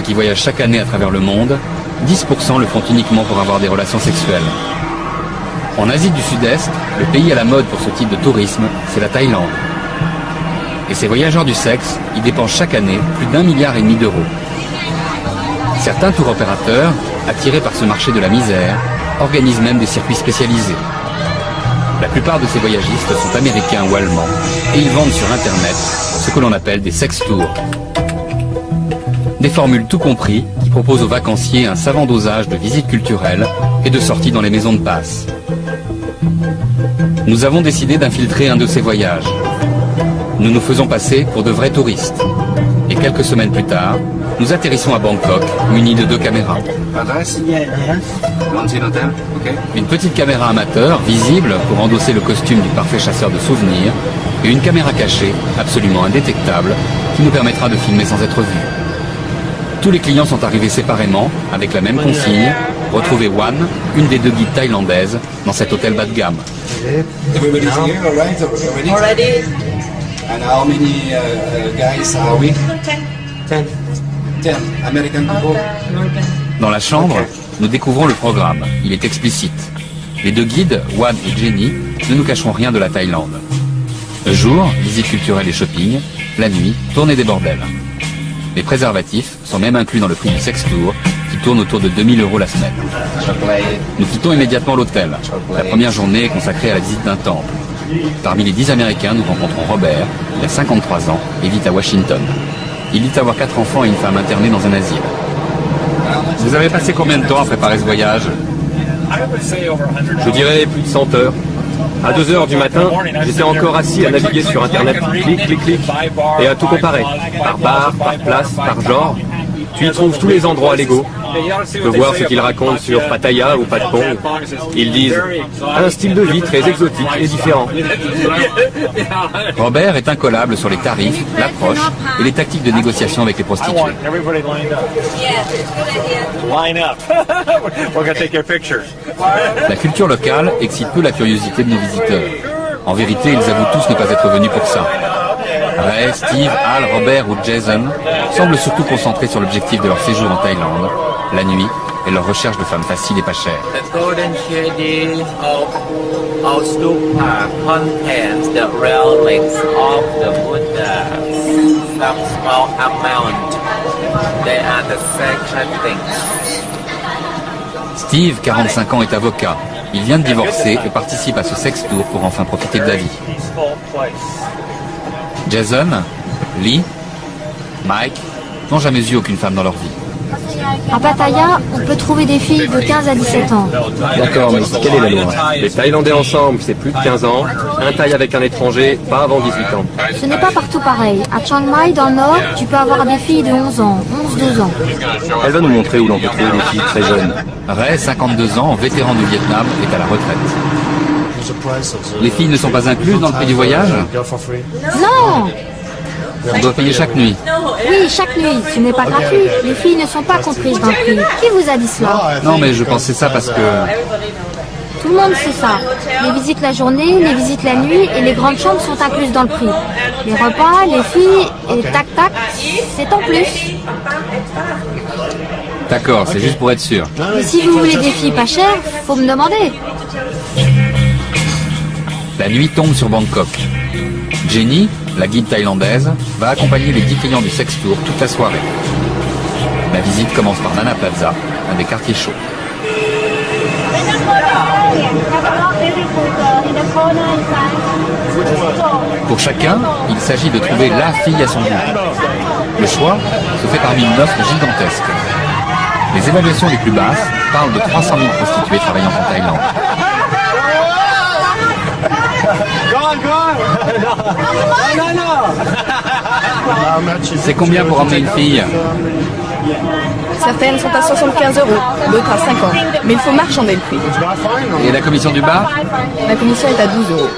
touristes qui voyagent chaque année à travers le monde, 10% le font uniquement pour avoir des relations sexuelles. En Asie du Sud-Est, le pays à la mode pour ce type de tourisme, c'est la Thaïlande. Et ces voyageurs du sexe y dépensent chaque année plus d'1,5 milliard d'euros. Certains tours opérateurs, attirés par ce marché de la misère, organisent même des circuits spécialisés. La plupart de ces voyagistes sont américains ou allemands et ils vendent sur Internet ce que l'on appelle des sex tours. Des formules tout compris qui proposent aux vacanciers un savant dosage de visites culturelles et de sorties dans les maisons de passe. Nous avons décidé d'infiltrer un de ces voyages. Nous nous faisons passer pour de vrais touristes. Et quelques semaines plus tard, nous atterrissons à Bangkok, munis de 2 caméras. Une petite caméra amateur, visible pour endosser le costume du parfait chasseur de souvenirs, et une caméra cachée, absolument indétectable, qui nous permettra de filmer sans être vus. Tous les clients sont arrivés séparément, avec la même consigne, retrouver Wan, une des 2 guides thaïlandaises, dans cet hôtel bas de gamme. And how many guys are we? 10 American people. Dans la chambre, nous découvrons le programme. Il est explicite. Les 2 guides, Wan et Jenny, ne nous cacheront rien de la Thaïlande. Le jour, visite culturelle et shopping. La nuit, tournée des bordels. Les préservatifs sont même inclus dans le prix du sex tour, qui tourne autour de 2000 € la semaine. Nous quittons immédiatement l'hôtel. La première journée est consacrée à la visite d'un temple. Parmi les 10 Américains, nous rencontrons Robert. Il a 53 ans et vit à Washington. Il dit avoir 4 enfants et une femme internée dans un asile. Vous avez passé combien de temps à préparer ce voyage? Je dirais plus de 100 heures. À 2 heures du matin, j'étais encore assis à naviguer sur Internet, clic, clic, clic, et à tout comparer, par bar, par place, par genre. Tu y trouves tous les endroits légaux. Tu peux voir ce qu'ils racontent sur Pattaya ou Patpong. Ils disent un style de vie très exotique et différent. Robert est incollable sur les tarifs, l'approche et les tactiques de négociation avec les prostituées. La culture locale excite peu la curiosité de nos visiteurs. En vérité, ils avouent tous ne pas être venus pour ça. Ray, Steve, Al, Robert ou Jason semblent surtout concentrés sur l'objectif de leur séjour en Thaïlande, la nuit et leur recherche de femmes faciles et pas chères. The golden shading of stupa contains the relics of the Buddha. Some small amount. They are the sacred things. Steve, 45 ans, est avocat. Il vient de divorcer et participe à ce sex tour pour enfin profiter de la vie. Jason, Lee, Mike n'ont jamais eu aucune femme dans leur vie. À Pattaya, on peut trouver des filles de 15 à 17 ans. D'accord, mais quelle est la loi? Les Thaïlandais ensemble, c'est plus de 15 ans. Un Thaï avec un étranger, pas avant 18 ans. Ce n'est pas partout pareil. À Chiang Mai, dans le nord, tu peux avoir des filles de 11 ans, 11-12 ans. Elle va nous montrer où l'on peut trouver des filles très jeunes. Ray, 52 ans, vétéran du Vietnam, est à la retraite. Les filles ne sont pas incluses dans le prix du voyage? Non! On doit payer chaque nuit. Oui, chaque nuit. Ce n'est pas gratuit. Les filles ne sont pas comprises dans le prix. Qui vous a dit cela? Non, mais je pensais ça parce que... Tout le monde sait ça. Les visites la journée, les visites la nuit et les grandes chambres sont incluses dans le prix. Les repas, les filles et tac-tac, c'est en plus. D'accord, c'est juste pour être sûr. Mais si vous voulez des filles pas chères, faut me demander. La nuit tombe sur Bangkok. Jenny, la guide thaïlandaise, va accompagner les 10 clients du sex tour toute la soirée. La visite commence par Nana Plaza, un des quartiers chauds. Pour chacun, il s'agit de trouver la fille à son goût. Le choix se fait parmi une offre gigantesque. Les évaluations les plus basses parlent de 300 000 prostituées travaillant en Thaïlande. C'est combien pour emmener une fille? Certaines sont à 75 €, d'autres à 50. Mais il faut marchander le prix. Et la commission du bar? La commission est à 12 €.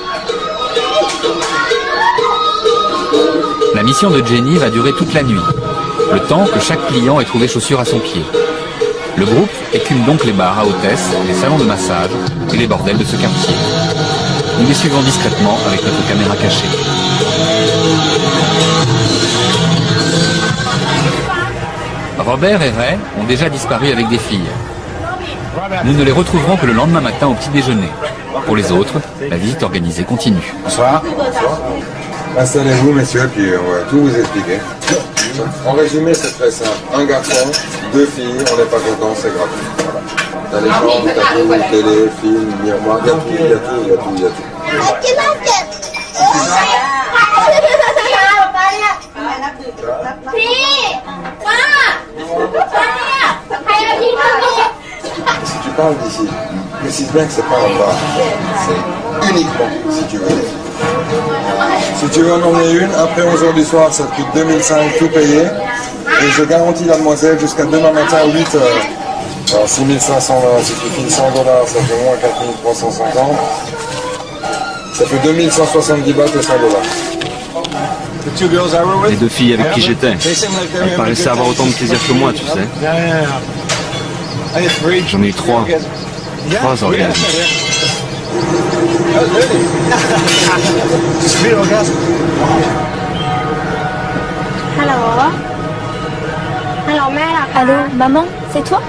La mission de Jenny va durer toute la nuit, le temps que chaque client ait trouvé chaussures à son pied. Le groupe écume donc les bars à hôtesses, les salons de massage et les bordels de ce quartier. Nous les suivons discrètement avec notre caméra cachée. Robert et Ray ont déjà disparu avec des filles. Nous ne les retrouverons que le lendemain matin au petit déjeuner. Pour les autres, la visite organisée continue. Bonsoir. Installez-vous, messieurs, puis on va tout vous expliquer. En résumé, c'est très simple. Un garçon, 2 filles, on n'est pas content, c'est gratuit. Voilà. T'as les chambres, t'as tout, télé, film, miroir, il y a tout, il y a tout, il y a tout, il y a tout. Si tu parles d'ici, précise bien que c'est pas un bar. C'est uniquement si tu veux des filles. Si tu veux en emmener une, après 11h du soir, ça te coûte 2005 tout payé. Et je garantis la demoiselle jusqu'à demain matin à 8h. Alors 6500, si tu files $100, ça fait moins 4350. Ça fait 2170 bahts et $100. Les 2 filles avec qui j'étais, elles paraissaient avoir autant de plaisir que moi, tu sais. J'en ai eu 3. 3 orgasmes. Allô, maman, c'est toi?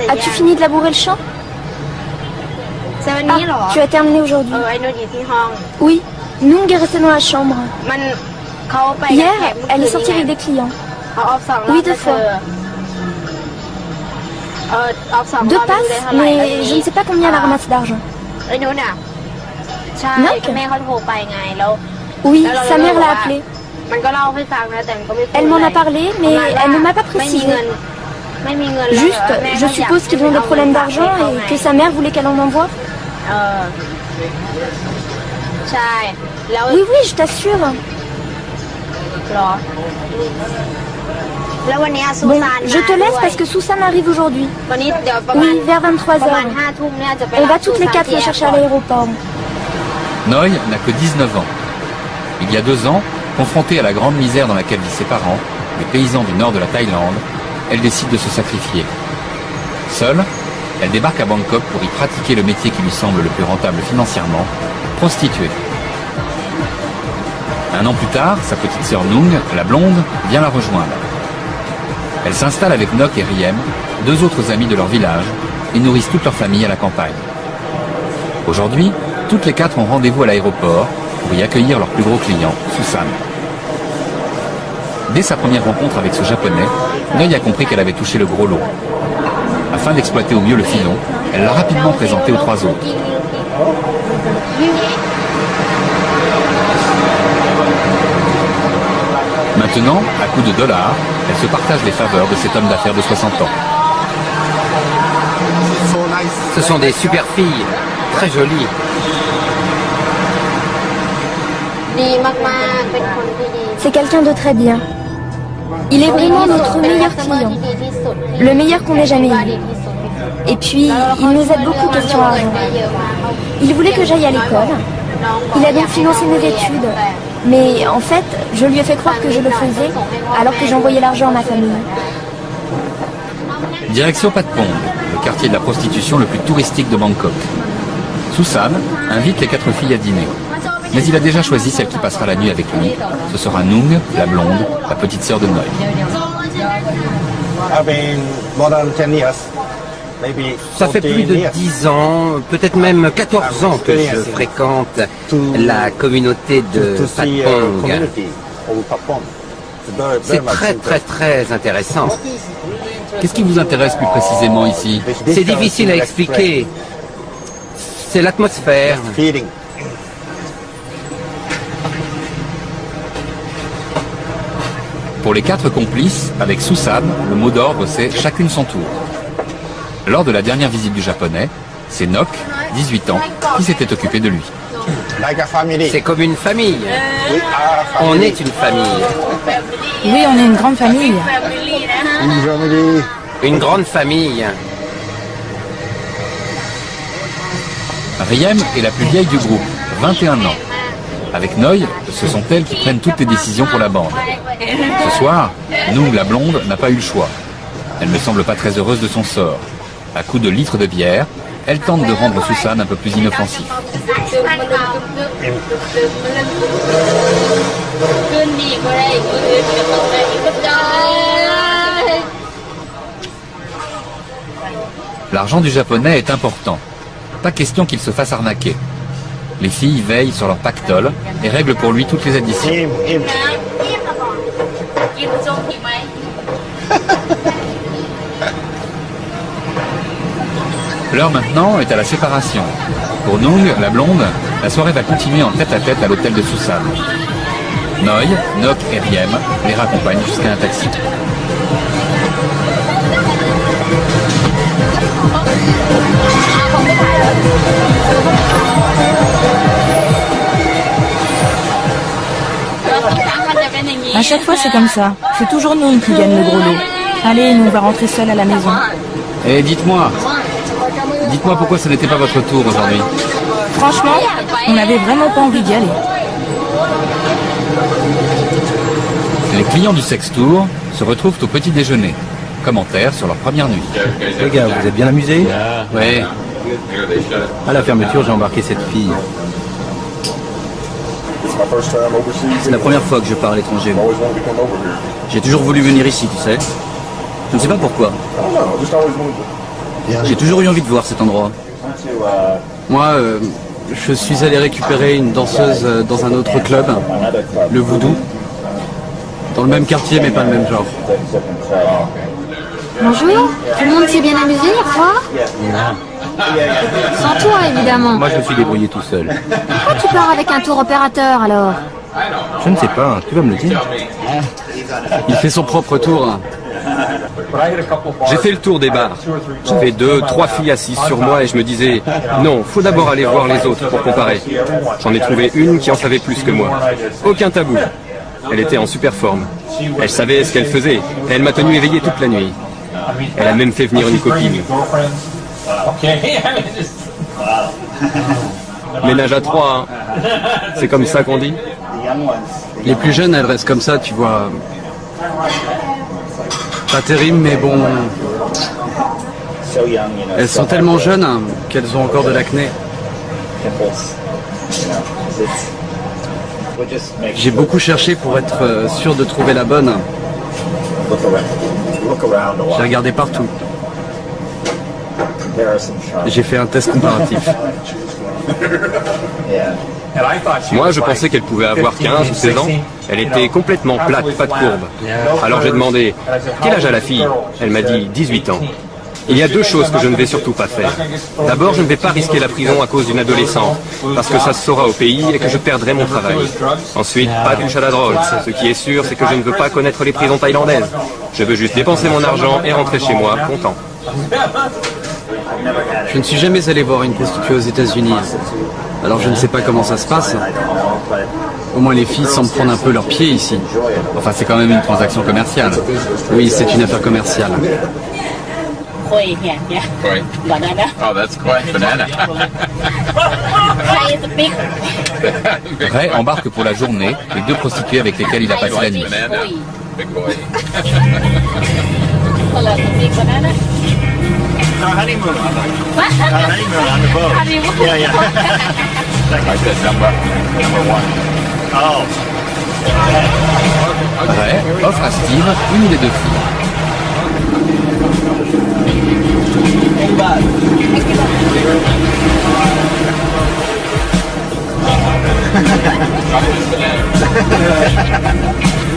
As-tu fini de labourer le champ? Ah, tu as terminé aujourd'hui. Oui, Nung est restée dans la chambre. Hier, elle est sortie avec des clients. Oui, 2 fois. 2 passes, mais je ne sais pas combien elle a ramassé d'argent. Noc? Oui, sa mère l'a appelé. Elle m'en a parlé, mais elle ne m'a pas précisé. Juste, je suppose qu'ils ont des problèmes d'argent et que sa mère voulait qu'elle en envoie. Oui, oui, je t'assure. Bon, je te laisse parce que Susan arrive aujourd'hui. Oui, vers 23h. On va toutes les 4 la chercher à l'aéroport. Noi n'a que 19 ans. Il y a 2 ans, confrontée à la grande misère dans laquelle vivent ses parents, les paysans du nord de la Thaïlande, elle décide de se sacrifier. Seule, elle débarque à Bangkok pour y pratiquer le métier qui lui semble le plus rentable financièrement, prostituée. 1 an plus tard, sa petite sœur Nung, la blonde, vient la rejoindre. Elle s'installe avec Nok et Riem, 2 autres amis de leur village, et nourrissent toute leur famille à la campagne. Aujourd'hui, toutes les 4 ont rendez-vous à l'aéroport pour y accueillir leur plus gros client, Susan. Dès sa première rencontre avec ce japonais, Noi a compris qu'elle avait touché le gros lot. Afin d'exploiter au mieux le filon, elle l'a rapidement présenté aux 3 autres. Maintenant, à coups de dollars, elle se partage les faveurs de cet homme d'affaires de 60 ans. Ce sont des super filles, très jolies. C'est quelqu'un de très bien. Il est vraiment notre meilleur client. Le meilleur qu'on ait jamais eu. Et puis, il nous aide beaucoup question argent. Il voulait que j'aille à l'école. Il a donc financé mes études. Mais en fait, je lui ai fait croire que je le faisais, alors que j'envoyais l'argent à ma famille. Direction Patpong, le quartier de la prostitution le plus touristique de Bangkok. Susan invite les 4 filles à dîner. Mais il a déjà choisi celle qui passera la nuit avec lui. Ce sera Nung, la blonde, la petite sœur de Noi. Ça fait plus de 10 ans, peut-être même 14 ans que je fréquente la communauté de Patpong. C'est très très très intéressant. Qu'est-ce qui vous intéresse plus précisément ici? C'est difficile à expliquer. C'est l'atmosphère. Pour les 4 complices, avec Susan, le mot d'ordre c'est chacune son tour. Lors de la dernière visite du japonais, c'est Nok, 18 ans, qui s'était occupé de lui. C'est comme une famille. On est une famille. Oui, on est une grande famille. Une grande famille. Riem est la plus vieille du groupe, 21 ans. Avec Noi, ce sont elles qui prennent toutes les décisions pour la bande. Ce soir, Nung, la blonde, n'a pas eu le choix. Elle ne semble pas très heureuse de son sort. À coups de litres de bière, elle tente de rendre Susan un peu plus inoffensif. L'argent du japonais est important. Pas question qu'il se fasse arnaquer. Les filles veillent sur leur pactole et règlent pour lui toutes les additions. L'heure maintenant est à la séparation. Pour Nung, la blonde, la soirée va continuer en tête-à-tête à l'hôtel de Susan. Noi, Nok et Riem les raccompagnent jusqu'à un taxi. À chaque fois, c'est comme ça. C'est toujours nous qui gagne le gros lot. Allez, nous, on va rentrer seuls à la maison. Et dites-moi pourquoi ce n'était pas votre tour aujourd'hui. Franchement, on n'avait vraiment pas envie d'y aller. Les clients du Sex Tour se retrouvent au petit déjeuner. Commentaires sur leur première nuit. Les gars, vous êtes bien amusés? Oui. À la fermeture, j'ai embarqué cette fille. C'est la première fois que je pars à l'étranger. J'ai toujours voulu venir ici, tu sais. Je ne sais pas pourquoi. J'ai toujours eu envie de voir cet endroit. Moi, je suis allé récupérer une danseuse dans un autre club, le Voodoo. Dans le même quartier, mais pas le même genre. Bonjour, tout le monde s'est bien amusé hier soir? Sans toi, évidemment. Moi, je me suis débrouillé tout seul. Pourquoi tu pars avec un tour opérateur, alors? Je ne sais pas, tu vas me le dire. Il fait son propre tour. J'ai fait le tour des bars. J'avais 2, 3 filles assises sur moi et je me disais, non, faut d'abord aller voir les autres pour comparer. J'en ai trouvé une qui en savait plus que moi. Aucun tabou. Elle était en super forme. Elle savait ce qu'elle faisait et elle m'a tenu éveillé toute la nuit. Elle a même fait venir une copine. Ménage à 3, hein. C'est comme ça qu'on dit. Les plus jeunes, elles restent comme ça, tu vois. Pas terrible, mais bon. Elles sont tellement jeunes hein, qu'elles ont encore de l'acné. J'ai beaucoup cherché pour être sûr de trouver la bonne. J'ai regardé partout. J'ai fait un test comparatif. Moi, je pensais qu'elle pouvait avoir 15 ou 16 ans. Elle était complètement plate, pas de courbe. Alors j'ai demandé, quel âge a la fille? Elle m'a dit 18 ans. Il y a 2 choses que je ne vais surtout pas faire. D'abord, je ne vais pas risquer la prison à cause d'une adolescente, parce que ça se saura au pays et que je perdrai mon travail. Ensuite, pas de touche à la drogue. Ce qui est sûr, c'est que je ne veux pas connaître les prisons thaïlandaises. Je veux juste dépenser mon argent et rentrer chez moi, content. Je ne suis jamais allé voir une prostituée aux États-Unis. Alors je ne sais pas comment ça se passe. Au moins les filles semblent prendre un peu leurs pieds ici. Enfin, c'est quand même une transaction commerciale. Oui, c'est une affaire commerciale. Oh, that's quite banana. Ray embarque pour la journée les 2 prostituées avec lesquelles il a passé la nuit. Our honeymoon. Our honeymoon on the boat. Yeah, yeah. I said number 1. Oh. Ray offre à Steve une des 2 filles.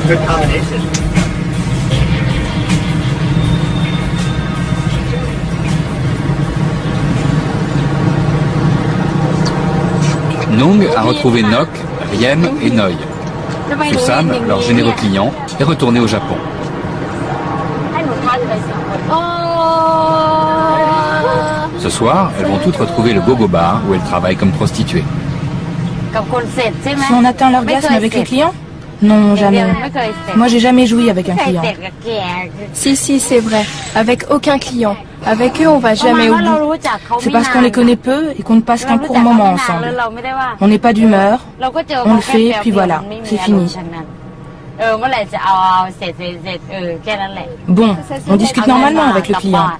Good combination. Nung a retrouvé Nok, Riem et Noi. Susan, leur généreux client, est retourné au Japon. Ce soir, elles vont toutes retrouver le Gogo Bar où elles travaillent comme prostituées. Si on atteint l'orgasme avec les clients? Non, jamais. Moi, j'ai jamais joui avec un client. Si, c'est vrai. Avec aucun client. Avec eux, on va jamais au bout. C'est parce qu'on les connaît peu et qu'on ne passe qu'un court moment ensemble. On n'est pas d'humeur, on le fait, puis voilà, c'est fini. Bon, on discute normalement avec le client.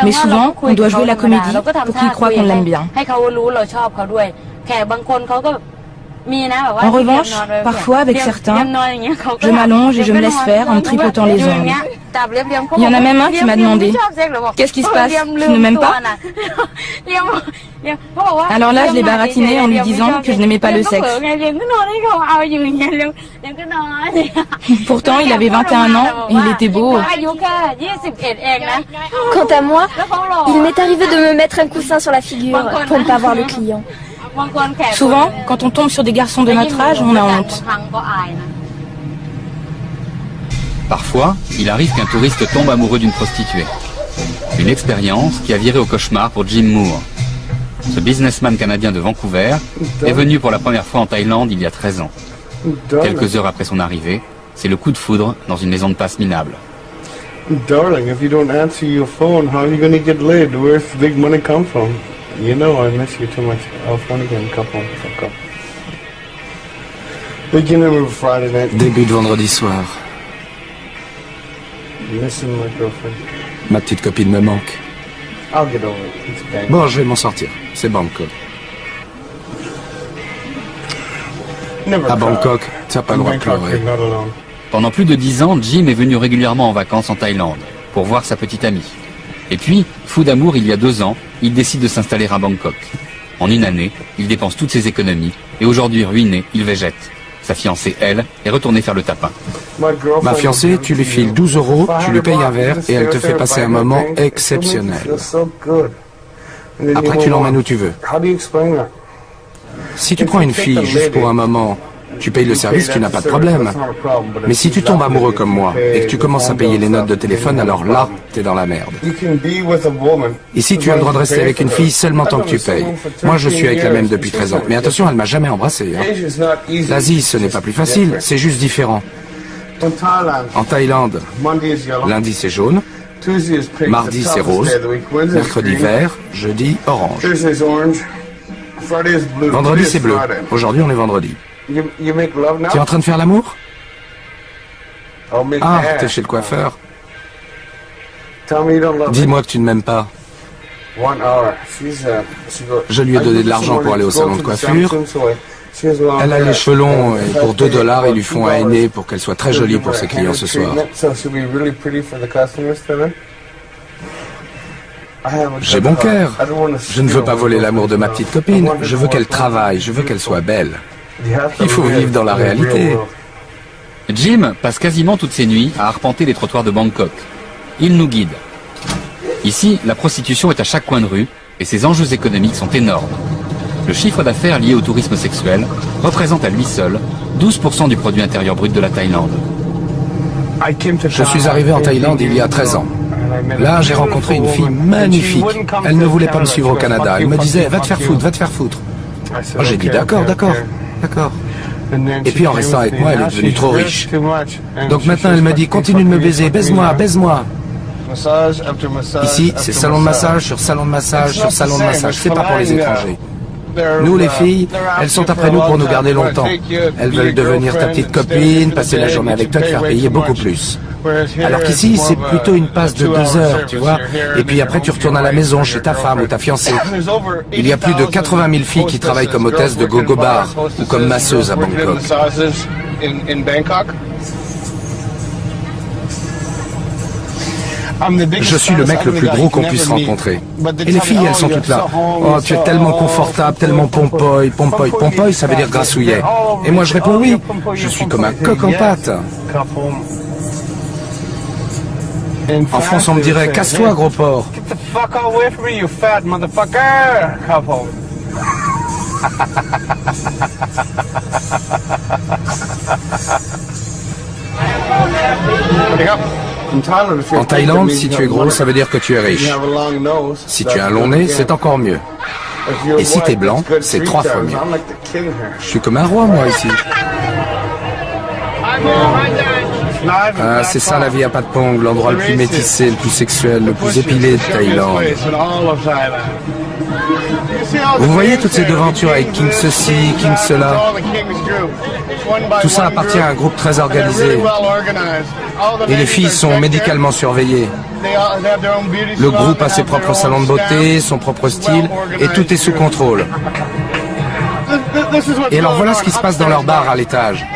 Mais souvent, on doit jouer la comédie pour qu'il croie qu'on l'aime bien. En revanche, parfois avec certains, je m'allonge et je me laisse faire en me tripotant les ongles. Il y en a même un qui m'a demandé « Qu'est-ce qui se passe? Tu ne m'aimes pas ?» Alors là, je l'ai baratiné en lui disant que je n'aimais pas le sexe. Pourtant, il avait 21 ans et il était beau. Quant à moi, il m'est arrivé de me mettre un coussin sur la figure pour ne pas voir le client. Souvent, quand on tombe sur des garçons de notre âge, on a honte. Parfois, il arrive qu'un touriste tombe amoureux d'une prostituée. Une expérience qui a viré au cauchemar pour Jim Moore. Ce businessman canadien de Vancouver est venu pour la première fois en Thaïlande il y a 13 ans. Quelques heures après son arrivée, c'est le coup de foudre dans une maison de passe minable. Darling, if you don't answer your phone, how are you going to get laid? Where's the big money come from? You know I miss you too much. I'll phone again, couple. Fuck up. Beginning of Friday night. Début de vendredi soir. Missing my girlfriend. Ma petite copine me manque. I'll get over it. It's Bangkok. Bon, je vais m'en sortir. C'est Bangkok. À Bangkok, tu n'as pas le droit de pleurer. Pendant plus de 10 ans, Jim est venu régulièrement en vacances en Thaïlande pour voir sa petite amie. Et puis, fou d'amour, il y a 2 ans, il décide de s'installer à Bangkok. En une année, il dépense toutes ses économies et aujourd'hui ruiné, il végète. Sa fiancée, elle, est retournée faire le tapin. Ma fiancée, tu lui files 12 €, tu lui payes un verre et elle te fait passer un moment exceptionnel. Après, tu l'emmènes où tu veux. Si tu prends une fille juste pour un moment, tu payes le service, tu n'as pas de problème. Mais si tu tombes amoureux comme moi et que tu commences à payer les notes de téléphone, alors là, t'es dans la merde. Ici, tu as le droit de rester avec une fille seulement tant que tu payes. Moi, je suis avec la même depuis 13 ans. Mais attention, elle m'a jamais embrassé. Hein. L'Asie, ce n'est pas plus facile, c'est juste différent. En Thaïlande, lundi c'est jaune, mardi c'est rose, mercredi vert, jeudi orange. Vendredi c'est bleu. Aujourd'hui on est vendredi. Tu es en train de faire l'amour? Ah, t'es chez le coiffeur. Dis-moi que tu ne m'aimes pas. Je lui ai donné de l'argent pour aller au salon de coiffure. Elle a les cheveux longs et pour 2 $, ils lui font un henné pour qu'elle soit très jolie pour ses clients ce soir. J'ai bon cœur. Je ne veux pas voler l'amour de ma petite copine. Je veux qu'elle travaille, je veux qu'elle soit belle. Il faut vivre dans la réalité. Jim passe quasiment toutes ses nuits à arpenter les trottoirs de Bangkok. Il nous guide. Ici, la prostitution est à chaque coin de rue et ses enjeux économiques sont énormes. Le chiffre d'affaires lié au tourisme sexuel représente à lui seul 12% du produit intérieur brut de la Thaïlande. Je suis arrivé en Thaïlande il y a 13 ans. Là, j'ai rencontré une fille magnifique. Elle ne voulait pas me suivre au Canada. Elle me disait, va te faire foutre, va te faire foutre. Moi, j'ai dit, d'accord, d'accord, d'accord. Et puis, en restant avec moi, elle est devenue trop riche. Donc maintenant, elle me dit, continue de me baiser, baise-moi, baise-moi. Ici, c'est salon de massage sur salon de massage sur salon de massage. C'est pas pour les étrangers. Nous, les filles, elles sont après nous pour nous garder longtemps. Elles veulent devenir ta petite copine, passer la journée avec toi, te faire payer beaucoup plus. Alors qu'ici, c'est plutôt une passe de 2 heures, tu vois. Et puis après, tu retournes à la maison, chez ta femme ou ta fiancée. Il y a plus de 80 000 filles qui travaillent comme hôtesses de go-go bar ou comme masseuses à Bangkok. Je suis le mec le plus gros qu'on puisse rencontrer. Et les filles, elles sont toutes là. Oh, tu es tellement confortable, tellement pompoy, pompoy. Pompoy, ça veut dire grassouillet. Et moi, je réponds oui. Je suis comme un coq en pâte. En France, on me dirait, casse-toi, gros porc. En Thaïlande, si tu es gros, ça veut dire que tu es riche. Si tu as un long nez, c'est encore mieux. Et si tu es blanc, c'est 3 fois mieux. Je suis comme un roi, moi, ici. Ah, c'est ça la vie à Patpong, l'endroit le plus métissé, le plus sexuel, le plus épilé de Thaïlande. Vous voyez toutes ces devantures avec King ceci, King cela. Tout ça appartient à un groupe très organisé. Et les filles sont médicalement surveillées. Le groupe a ses propres salons de beauté, son propre style, et tout est sous contrôle. Et alors voilà ce qui se passe dans leur bar à l'étage.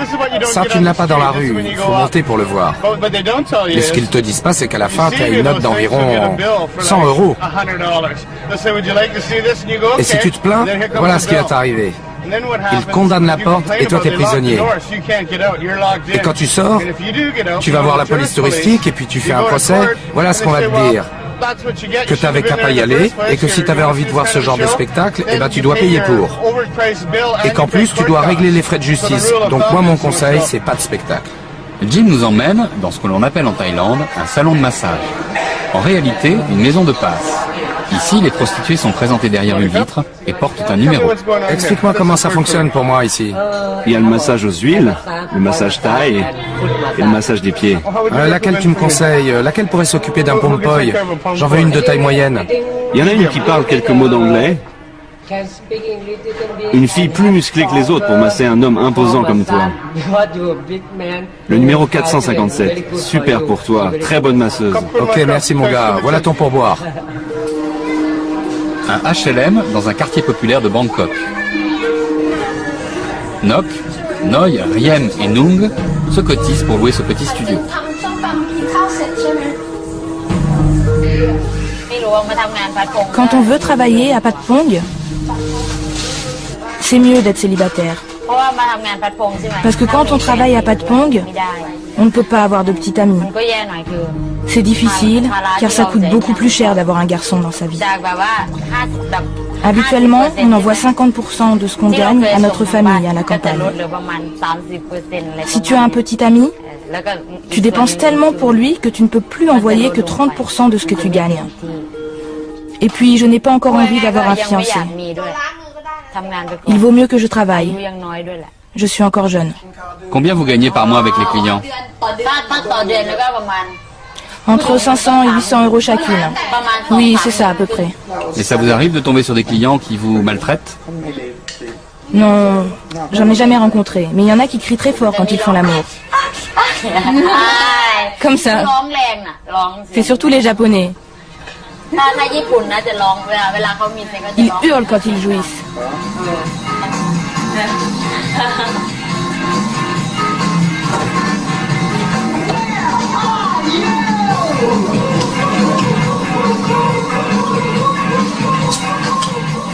Ça, tu ne l'as pas dans la rue, il faut monter pour le voir. Mais ce qu'ils te disent pas, c'est qu'à la fin, tu as une note d'environ 100 €. Et si tu te plains, voilà ce qui va t'arriver. Ils condamnent la porte et toi t'es prisonnier. Et quand tu sors, tu vas voir la police touristique et puis tu fais un procès. Voilà ce qu'on va te dire. Que tu n'avais qu'à pas y aller et que si tu avais envie de voir ce genre de spectacle, eh ben tu dois payer pour. Et qu'en plus tu dois régler les frais de justice. Donc moi mon conseil, c'est pas de spectacle. Jim nous emmène dans ce que l'on appelle en Thaïlande un salon de massage. En réalité, une maison de passe. Ici, les prostituées sont présentées derrière une vitre et portent un numéro. Explique-moi comment ça fonctionne pour moi ici. Il y a le massage aux huiles, le massage thaï et le massage des pieds. Laquelle tu me conseilles? Laquelle pourrait s'occuper d'un pompoy? J'en veux une de taille moyenne. Il y en a une qui parle quelques mots d'anglais. Une fille plus musclée que les autres pour masser un homme imposant comme toi. Le numéro 457. Super pour toi. Très bonne masseuse. Ok, merci mon gars. Voilà ton pourboire. Un HLM dans un quartier populaire de Bangkok. Nok, Noi, Riem et Nung se cotisent pour louer ce petit studio. Quand on veut travailler à Patpong, c'est mieux d'être célibataire. Parce que quand on travaille à Patpong, on ne peut pas avoir de petit ami. C'est difficile, car ça coûte beaucoup plus cher d'avoir un garçon dans sa vie. Habituellement, on envoie 50% de ce qu'on gagne à notre famille à la campagne. Si tu as un petit ami, tu dépenses tellement pour lui que tu ne peux plus envoyer que 30% de ce que tu gagnes. Et puis, je n'ai pas encore envie d'avoir un fiancé. Il vaut mieux que je travaille. Je suis encore jeune. Combien vous gagnez par mois avec les clients? Entre 500 et 800 € chacune. Oui, c'est ça à peu près. Et ça vous arrive de tomber sur des clients qui vous maltraitent? Non, j'en ai jamais rencontré. Mais il y en a qui crient très fort quand ils font l'amour. Comme ça. C'est surtout les Japonais. Ils hurlent quand ils jouissent.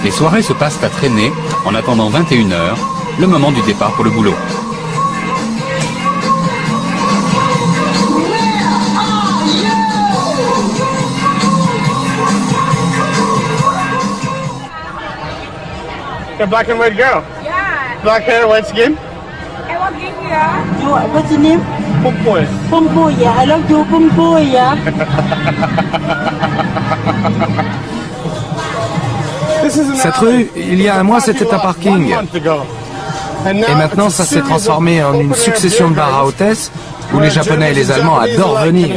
Les soirées se passent à traîner en attendant 21 h, le moment du départ pour le boulot. The black and white girl. Yeah. Black hair, white skin. And what game you are? What's your name? Pumpoy. Pumpoy, yeah. I love you, Pumpoy, yeah. Cette rue, il y a un mois, c'était un parking. Et maintenant, ça s'est transformé en une succession de bars à hôtesses où les Japonais et les Allemands adorent venir.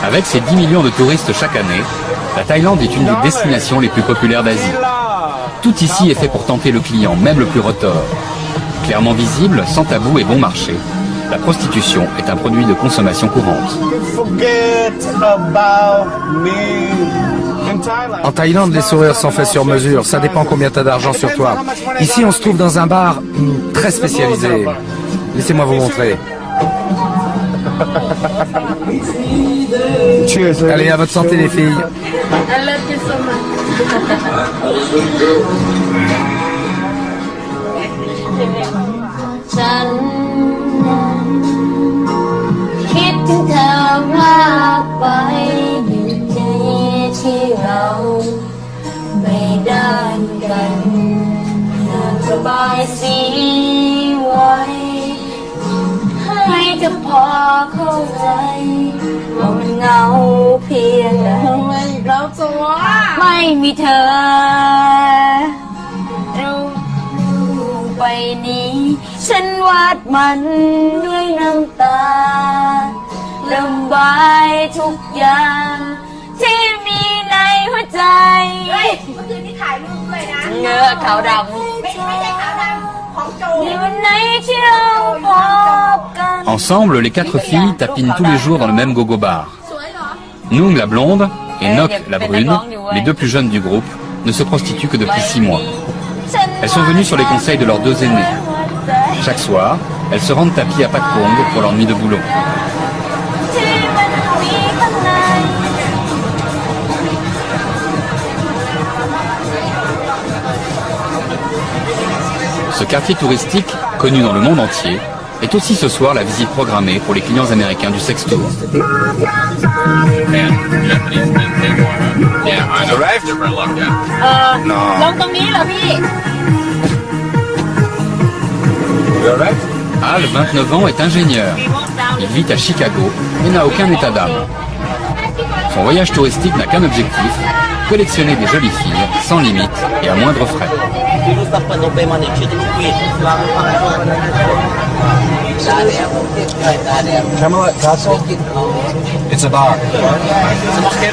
Avec ses 10 millions de touristes chaque année, la Thaïlande est une des destinations les plus populaires d'Asie. Tout ici est fait pour tenter le client, même le plus retors. Clairement visible, sans tabou et bon marché, la prostitution est un produit de consommation courante. En Thaïlande, les sourires sont faits sur mesure. Ça dépend combien tu as d'argent sur toi. Ici, on se trouve dans un bar très spécialisé. Laissez-moi vous montrer. Allez, à votre santé, les filles. I love you so much. ฉันคิดถึงเธอมากไปอยู่ใจที่เราไม่ได้กันสบายสีไว้ให้เธอพอเข้าใจว่ามันเหงาเพียงไหนไม่มีเธอไปนี้ฉันวาดมันด้วยน้ำตาระบายทุกอย่างที่มีในหัวใจเฮ้ยเมื่อคืนที่ถ่ายรูปด้วยนะเงือกขาวดำไม่ใช่ขาวดำของโจวันไหนที่เราพบกัน Ensemble, les 4 filles tapinent tous les jours dans le même gogo bar. Nung, la blonde, et Nok, la brune, les 2 plus jeunes du groupe, ne se prostituent que depuis 6 mois. Elles sont venues sur les conseils de leurs 2 aînés. Chaque soir, elles se rendent tapis à Patpong pour leur nuit de boulot. Ce quartier touristique, connu dans le monde entier, est aussi ce soir la visite programmée pour les clients américains du Sex Tour. Al, 29 ans, est ingénieur. Il vit à Chicago et n'a aucun état d'âme. Son voyage touristique n'a qu'un objectif, collectionner des jolies filles, sans limite et à moindre frais.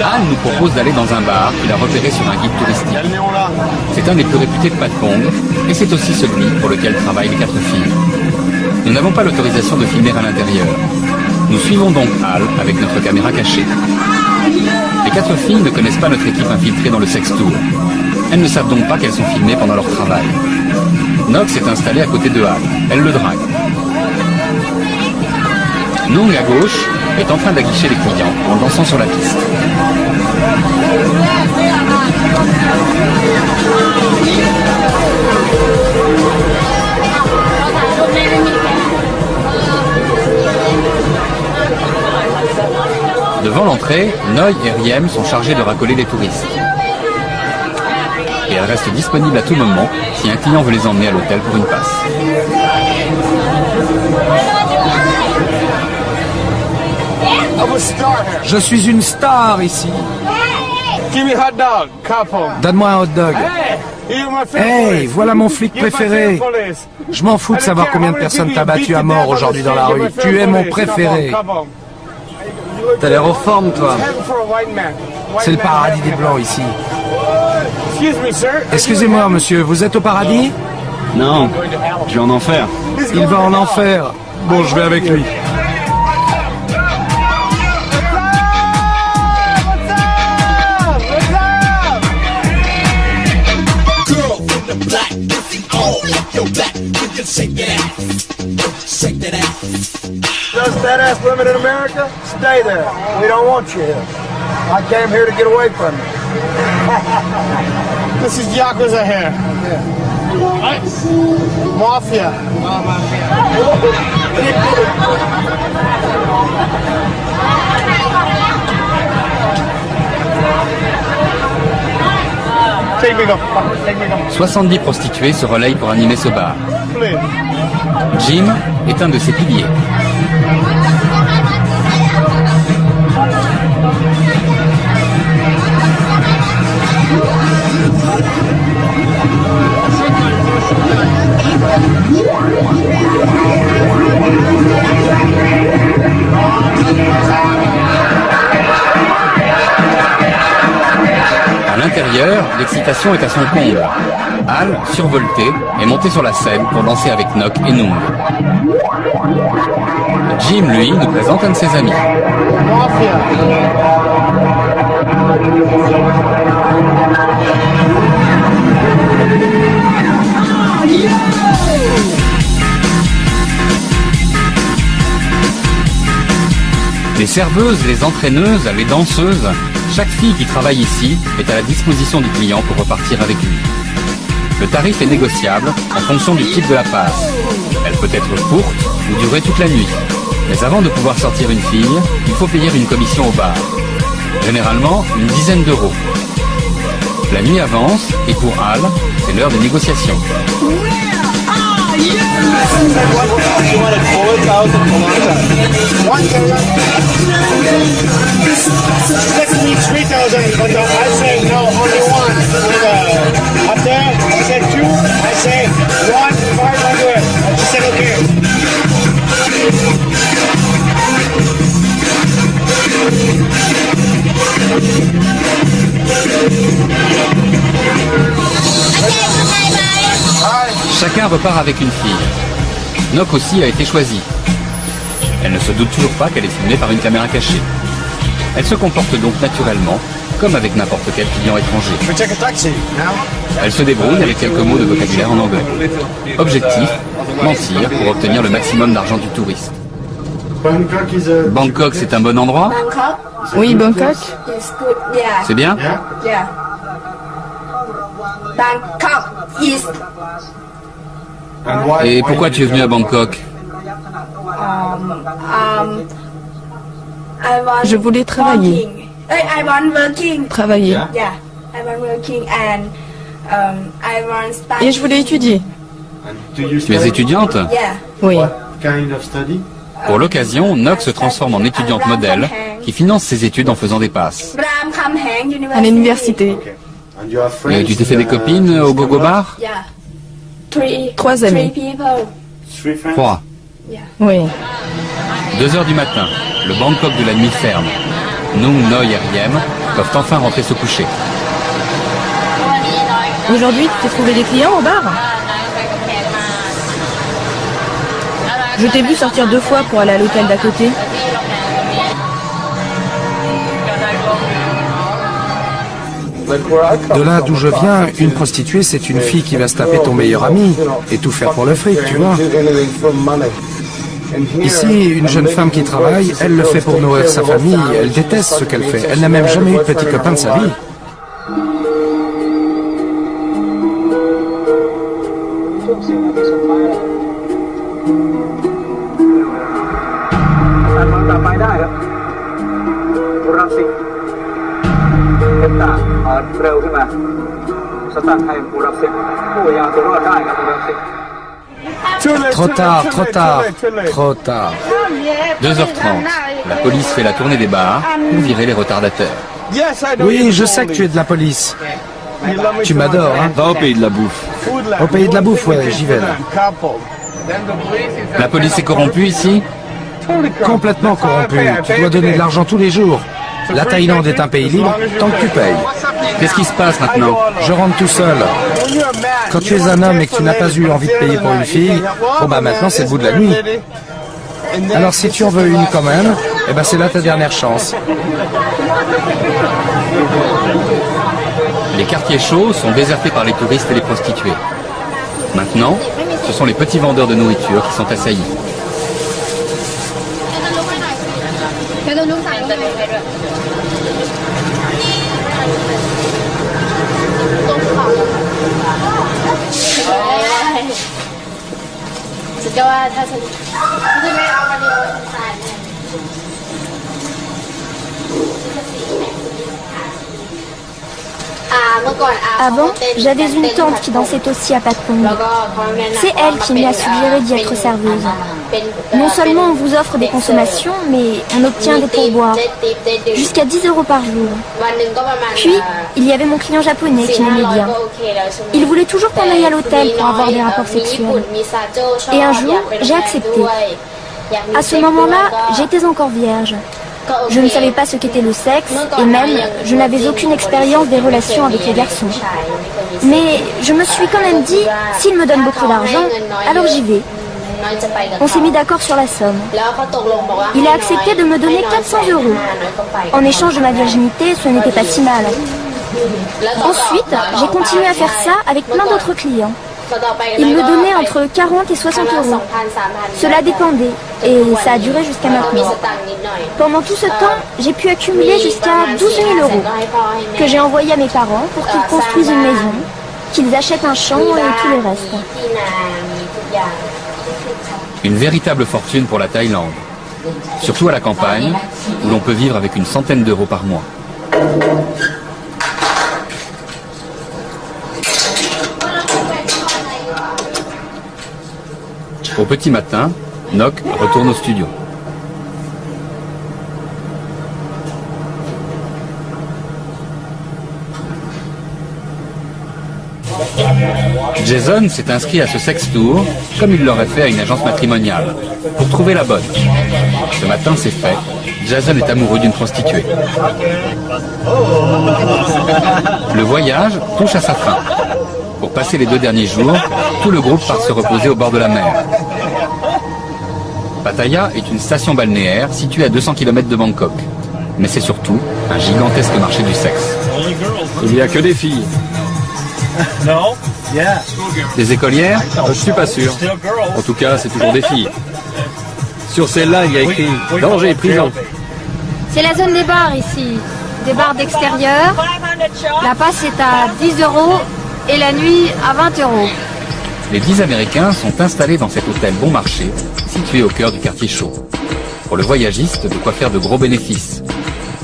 Anne nous propose d'aller dans un bar qu'il a repéré sur un guide touristique. C'est un des plus réputés de Patpong et c'est aussi celui pour lequel travaillent les 4 filles. Nous n'avons pas l'autorisation de filmer à l'intérieur. Nous suivons donc Al avec notre caméra cachée. Les 4 filles ne connaissent pas notre équipe infiltrée dans le Sex Tour. Elles ne savent donc pas qu'elles sont filmées pendant leur travail. Nox est installée à côté de Al. Elle le drague. Nung, à gauche, est en train d'aguicher les clients en dansant sur la piste. Devant l'entrée, Noy et Riem sont chargés de racoler les touristes. Et elles restent disponibles à tout moment si un client veut les emmener à l'hôtel pour une passe. Je suis une star ici. Donne-moi un hot dog. Hey, voilà mon flic préféré. Je m'en fous de savoir combien de personnes t'as battu à mort aujourd'hui dans la rue. Tu es mon préféré. T'as l'air en forme, toi. C'est le paradis des Blancs ici. Excusez-moi, monsieur, vous êtes au paradis? Non, je vais en enfer. Il va en enfer. Bon, je vais avec lui. Just that ass women in America, stay there. We don't want you here. I came here to get away from you. This is Yakuza here. What? Mafia. Take me go. 70 prostituées se relayent pour animer ce bar. Jim est un de ses piliers. À l'intérieur, l'excitation est à son comble. Al, survolté, est monté sur la scène pour danser avec Nock et Nung. Jim, lui, nous présente un de ses amis. Les serveuses, les entraîneuses, les danseuses, chaque fille qui travaille ici est à la disposition du client pour repartir avec lui. Le tarif est négociable en fonction du type de la passe. Elle peut être courte ou durer toute la nuit. Mais avant de pouvoir sortir une fille, il faut payer une commission au bar. Généralement, une dizaine d'euros. La nuit avance et pour Al, c'est l'heure des négociations. Chacun repart avec une fille. Nock aussi a été choisie. Elle ne se doute toujours pas qu'elle est filmée par une caméra cachée. Elle se comporte donc naturellement, comme avec n'importe quel client étranger. Elle se débrouille avec quelques mots de vocabulaire en anglais. Objectif, mentir pour obtenir le maximum d'argent du touriste. Bangkok, c'est un bon endroit? Oui, Bangkok. C'est bien? Et pourquoi tu es venu à Bangkok? Je voulais travailler. Travailler. Et je voulais étudier. Tu es étudiante? Oui. Pour l'occasion, Nok se transforme en étudiante modèle qui finance ses études en faisant des passes. À l'université. Et tu t'es fait des copines au gogo bar? 3 amis. 3. Oui. 2 heures du matin, le Bangkok de la nuit ferme. Nung, Noi et Riem peuvent enfin rentrer se coucher. Aujourd'hui, tu t'es trouvé des clients au bar? Je t'ai vu sortir 2 fois pour aller à l'hôtel d'à côté. De là d'où je viens, une prostituée, c'est une fille qui va se taper ton meilleur ami et tout faire pour le fric, tu vois. Ici, une jeune femme qui travaille, elle le fait pour nourrir sa famille, elle déteste ce qu'elle fait. Elle n'a même jamais eu de petit copain de sa vie. Trop tard, trop tard, trop tard. 2h30, la police fait la tournée des bars pour virer les retardataires. Oui, je sais que tu es de la police. Tu m'adores, hein? Va au pays de la bouffe. Au pays de la bouffe, ouais, j'y vais là. La police est corrompue ici? Complètement corrompue. Tu dois donner de l'argent tous les jours. La Thaïlande est un pays libre tant que tu payes. Qu'est-ce qui se passe maintenant? Je rentre tout seul. Quand tu es un homme et que tu n'as pas eu envie de payer pour une fille, bon bah maintenant c'est le bout de la nuit. Alors si tu en veux une quand même, eh ben c'est là ta dernière chance. Les quartiers chauds sont désertés par les touristes et les prostituées. Maintenant, ce sont les petits vendeurs de nourriture qui sont assaillis. Avant, j'avais une tante qui dansait aussi à Patpong. C'est elle qui m'a suggéré d'y être serveuse. Non seulement on vous offre des consommations, mais on obtient des pourboires, jusqu'à 10 € par jour. Puis, il y avait mon client japonais qui m'aimait bien. Il voulait toujours qu'on aille à l'hôtel pour avoir des rapports sexuels. Et un jour, j'ai accepté. À ce moment-là, j'étais encore vierge. Je ne savais pas ce qu'était le sexe, et même, je n'avais aucune expérience des relations avec les garçons. Mais je me suis quand même dit, s'il me donne beaucoup d'argent, alors j'y vais. On s'est mis d'accord sur la somme. Il a accepté de me donner 400 €. En échange de ma virginité, ce n'était pas si mal. Ensuite, j'ai continué à faire ça avec plein d'autres clients. Il me donnait entre 40 et 60 €. Cela dépendait, et ça a duré jusqu'à maintenant. Pendant tout ce temps, j'ai pu accumuler jusqu'à 12 000 €, que j'ai envoyé à mes parents pour qu'ils construisent une maison, qu'ils achètent un champ et tout le reste. Une véritable fortune pour la Thaïlande. Surtout à la campagne, où l'on peut vivre avec une centaine d'euros par mois. Au petit matin, Nok retourne au studio. Jason s'est inscrit à ce sex tour comme il l'aurait fait à une agence matrimoniale, pour trouver la bonne. Ce matin, c'est fait. Jason est amoureux d'une prostituée. Le voyage touche à sa fin. Pour passer les 2 derniers jours, tout le groupe part se reposer au bord de la mer. Pattaya est une station balnéaire située à 200 km de Bangkok. mais c'est surtout un gigantesque marché du sexe. Il n'y a que des filles. Des écolières? Je suis pas sûr. En tout cas, c'est toujours des filles. Sur celle-là, il y a écrit « Danger, prison ». C'est la zone des bars ici. Des bars d'extérieur. La passe est à 10 € et la nuit à 20 €. Les 10 Américains sont installés dans cet hôtel bon marché, situé au cœur du quartier chaud. Pour le voyagiste, de quoi faire de gros bénéfices.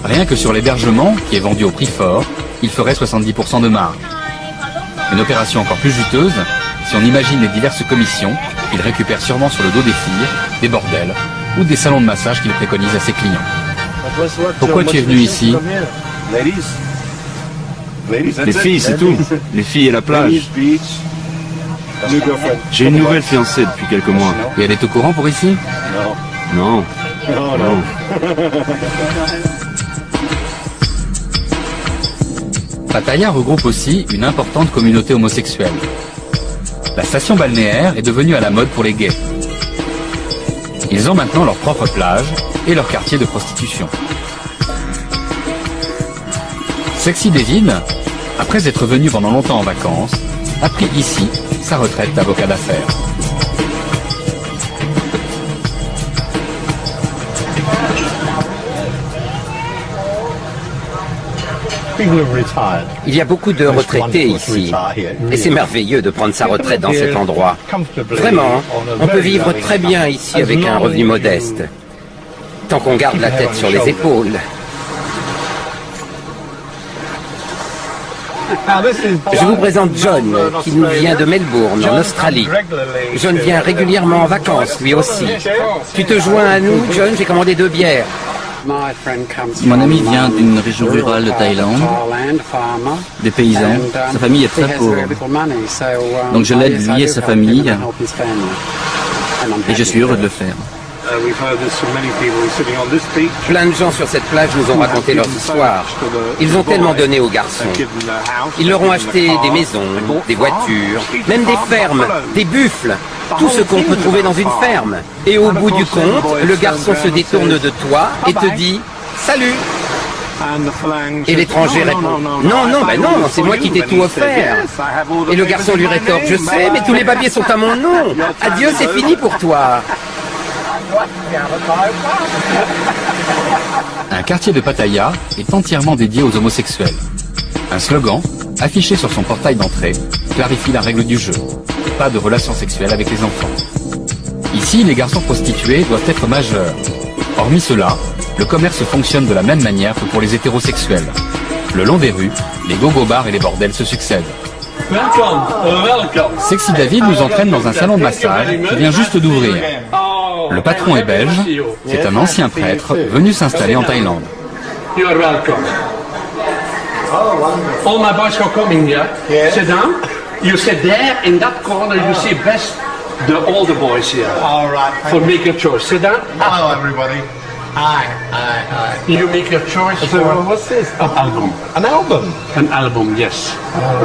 Rien que sur l'hébergement, qui est vendu au prix fort, il ferait 70% de marge. Une opération encore plus juteuse, si on imagine les diverses commissions qu'il récupère sûrement sur le dos des filles, des bordels ou des salons de massage qu'il préconise à ses clients. Pourquoi tu es venu ici? Les filles, c'est tout. Les filles et la plage. J'ai une nouvelle fiancée depuis quelques mois. Et elle est au courant pour ici? Non. Non. Pattaya regroupe aussi une importante communauté homosexuelle. La station balnéaire est devenue à la mode pour les gays. Ils ont maintenant leur propre plage et leur quartier de prostitution. Sexy David, après être venu pendant longtemps en vacances, a pris ici sa retraite d'avocat d'affaires. Il y a beaucoup de retraités ici, et c'est merveilleux de prendre sa retraite dans cet endroit. Vraiment, on peut vivre très bien ici avec un revenu modeste, tant qu'on garde la tête sur les épaules. Je vous présente John, qui nous vient de Melbourne, en Australie. John vient régulièrement en vacances, lui aussi. Tu te joins à nous, John, j'ai commandé 2 bières. Mon ami vient d'une région rurale de Thaïlande, des paysans. Sa famille est très pauvre. Donc je l'aide lui et sa famille, et je suis heureux de le faire. Plein de gens sur cette plage nous ont raconté leurs histoires. Ils ont tellement donné aux garçons. Ils leur ont acheté des maisons, des voitures, même des fermes, des buffles, tout ce qu'on peut trouver dans une ferme. Et au bout du compte, le garçon se détourne de toi et te dit « Salut !» Et l'étranger répond « Non, non, ben non, c'est moi qui t'ai tout offert. » Et le garçon lui rétorque « Je sais, mais tous les papiers sont à mon nom. Adieu, c'est fini pour toi. » Un quartier de Pattaya est entièrement dédié aux homosexuels. Un slogan, affiché sur son portail d'entrée, clarifie la règle du jeu. Pas de relations sexuelles avec les enfants. Ici, les garçons prostitués doivent être majeurs. Hormis cela, le commerce fonctionne de la même manière que pour les hétérosexuels. Le long des rues, les go-go-bars et les bordels se succèdent. Sexy David nous entraîne dans un salon de massage qui vient juste d'ouvrir. Le patron est belge, c'est un ancien prêtre venu s'installer en Thaïlande. All my boys are coming here. Sit down. You sit there in that corner. You see best all the boys here. All right. For make your choice. Sit down. Hello, everybody. Hi. You make your choice. So, what's this? An album. An album? An album, yes.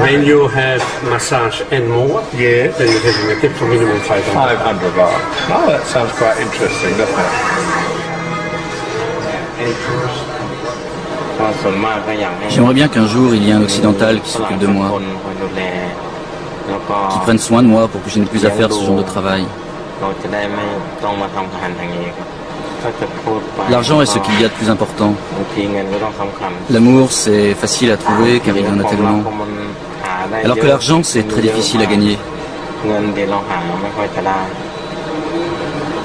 When you have massage and more, then you have a tip for minimum 500. 500 baht. Oh, that sounds quite interesting, doesn't it? J'aimerais bien qu'un jour il y ait un occidental qui s'occupe de moi, qui prenne soin de moi pour que je n'ai plus à faire ce genre de travail. L'argent est ce qu'il y a de plus important. L'amour, c'est facile à trouver car il y en a tellement. Alors que l'argent, c'est très difficile à gagner.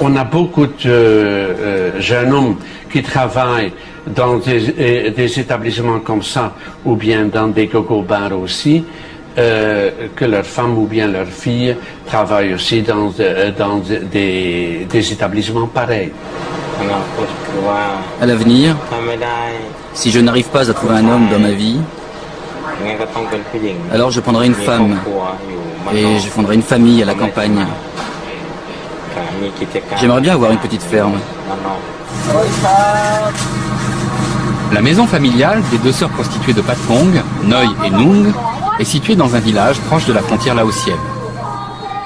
On a beaucoup de jeunes hommes qui travaillent dans des établissements comme ça, ou bien dans des gogo-bars aussi, que leurs femmes ou bien leurs filles travaillent aussi dans des établissements pareils. À l'avenir, si je n'arrive pas à trouver un homme dans ma vie, alors je prendrai une femme et je fonderai une famille à la campagne. J'aimerais bien avoir une petite ferme. La maison familiale des 2 sœurs prostituées de Patpong, Noi et Nung, est située dans un village proche de la frontière laotienne.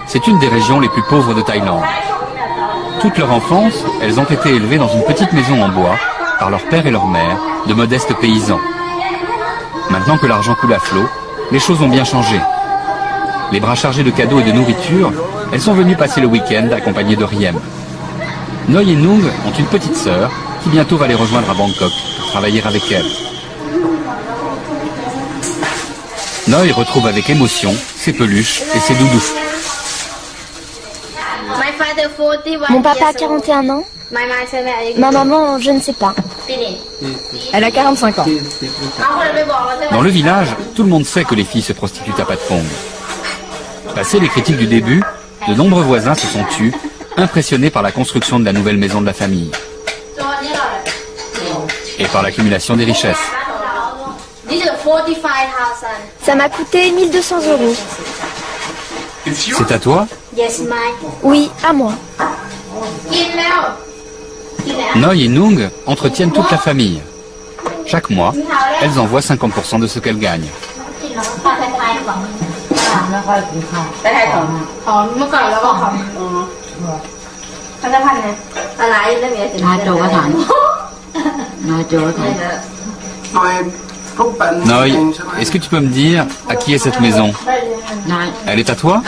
C'est une des régions les plus pauvres de Thaïlande. Toute leur enfance, elles ont été élevées dans une petite maison en bois, par leur père et leur mère, de modestes paysans. Maintenant que l'argent coule à flot, les choses ont bien changé. Les bras chargés de cadeaux et de nourriture, elles sont venues passer le week-end accompagnées de Riem. Noi et Nung ont une petite sœur qui bientôt va les rejoindre à Bangkok pour travailler avec elles. Noi retrouve avec émotion ses peluches et ses doudous. Mon papa a 41 ans. Ma maman, je ne sais pas. Elle a 45 ans. Dans le village, tout le monde sait que les filles se prostituent à Patpong. Passé les critiques du début, de nombreux voisins se sont tus, impressionnés par la construction de la nouvelle maison de la famille. Et par l'accumulation des richesses. Ça m'a coûté 1200 €. C'est à toi? Oui, à moi. Noi et Nung entretiennent toute la famille. Chaque mois, elles envoient 50% de ce qu'elles gagnent. Noi, est-ce que tu peux me dire à qui est cette maison? Elle est à toi?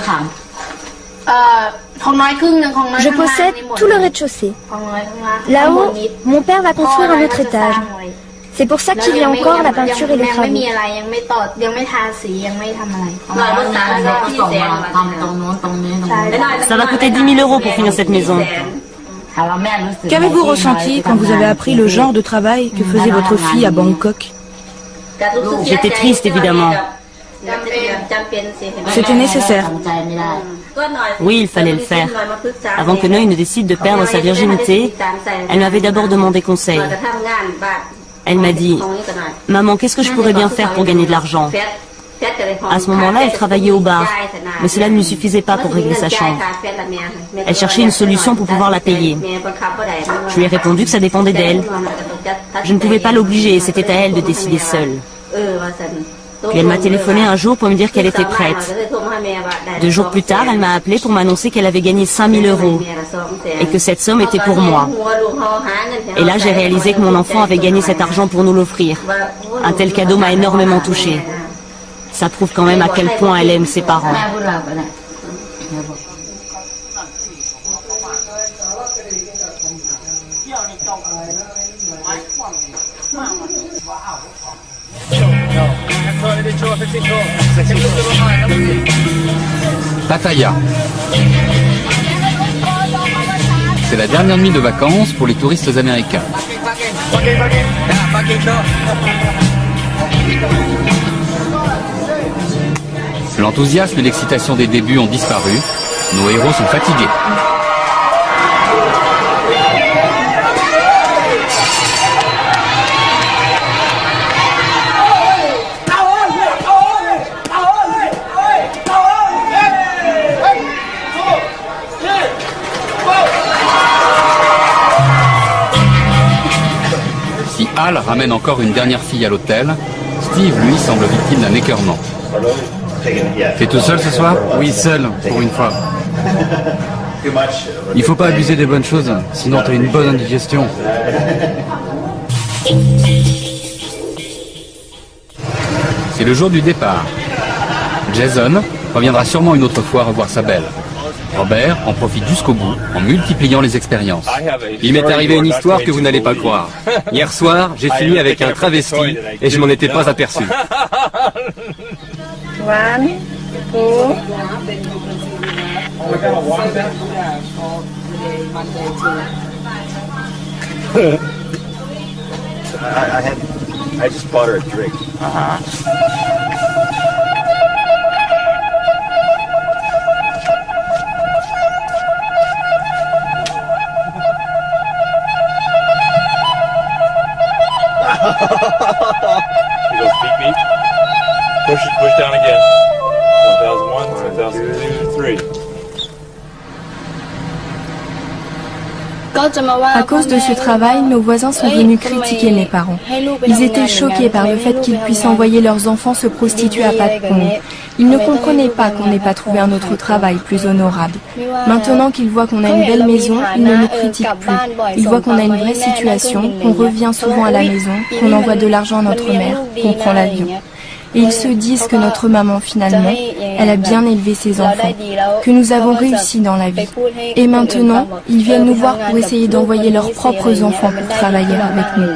Je possède tout le rez-de-chaussée. Là-haut, mon père va construire un autre étage. C'est pour ça qu'il y a encore la peinture et les travaux. Ça va coûter 10 000 € pour finir cette maison. Qu'avez-vous ressenti quand vous avez appris le genre de travail que faisait votre fille à Bangkok? J'étais triste, évidemment. C'était nécessaire. Oui, il fallait le faire. Avant que Noi ne décide de perdre sa virginité, elle m'avait d'abord demandé conseil. Elle m'a dit, « Maman, qu'est-ce que je pourrais bien faire pour gagner de l'argent ?» À ce moment-là, elle travaillait au bar, mais cela ne lui suffisait pas pour régler sa chambre. Elle cherchait une solution pour pouvoir la payer. Je lui ai répondu que ça dépendait d'elle. Je ne pouvais pas l'obliger, c'était à elle de décider seule. Puis elle m'a téléphoné un jour pour me dire qu'elle était prête. 2 jours plus tard, elle m'a appelé pour m'annoncer qu'elle avait gagné 5 000 € et que cette somme était pour moi. Et là, j'ai réalisé que mon enfant avait gagné cet argent pour nous l'offrir. Un tel cadeau m'a énormément touchée. Ça prouve quand même à quel point elle aime ses parents. Pattaya. C'est la dernière nuit de vacances pour les touristes américains. L'enthousiasme et l'excitation des débuts ont disparu. Nos héros sont fatigués. Si Al ramène encore une dernière fille à l'hôtel, Steve, lui, semble victime d'un écœurement. T'es tout seul ce soir? Oui, seul, pour une fois. Il faut pas abuser des bonnes choses, sinon t'as une bonne indigestion. C'est le jour du départ. Jason reviendra sûrement une autre fois revoir sa belle. Robert en profite jusqu'au bout en multipliant les expériences. Il m'est arrivé une histoire que vous n'allez pas croire. Hier soir, j'ai fini avec un travesti et je m'en étais pas aperçu. One, two. I just bought her a drink. He goes, beat me. Push down again. 1001, 1002, 3. À cause de ce travail, nos voisins sont venus critiquer mes parents. Ils étaient choqués par le fait qu'ils puissent envoyer leurs enfants se prostituer à Patpong. Ils ne comprenaient pas qu'on n'ait pas trouvé un autre travail plus honorable. Maintenant qu'ils voient qu'on a une belle maison, ils ne nous critiquent plus. Ils voient qu'on a une vraie situation, qu'on revient souvent à la maison, qu'on envoie de l'argent à notre mère, qu'on prend l'avion. Et ils se disent que notre maman, finalement, elle a bien élevé ses enfants, que nous avons réussi dans la vie. Et maintenant, ils viennent nous voir pour essayer d'envoyer leurs propres enfants pour travailler avec nous.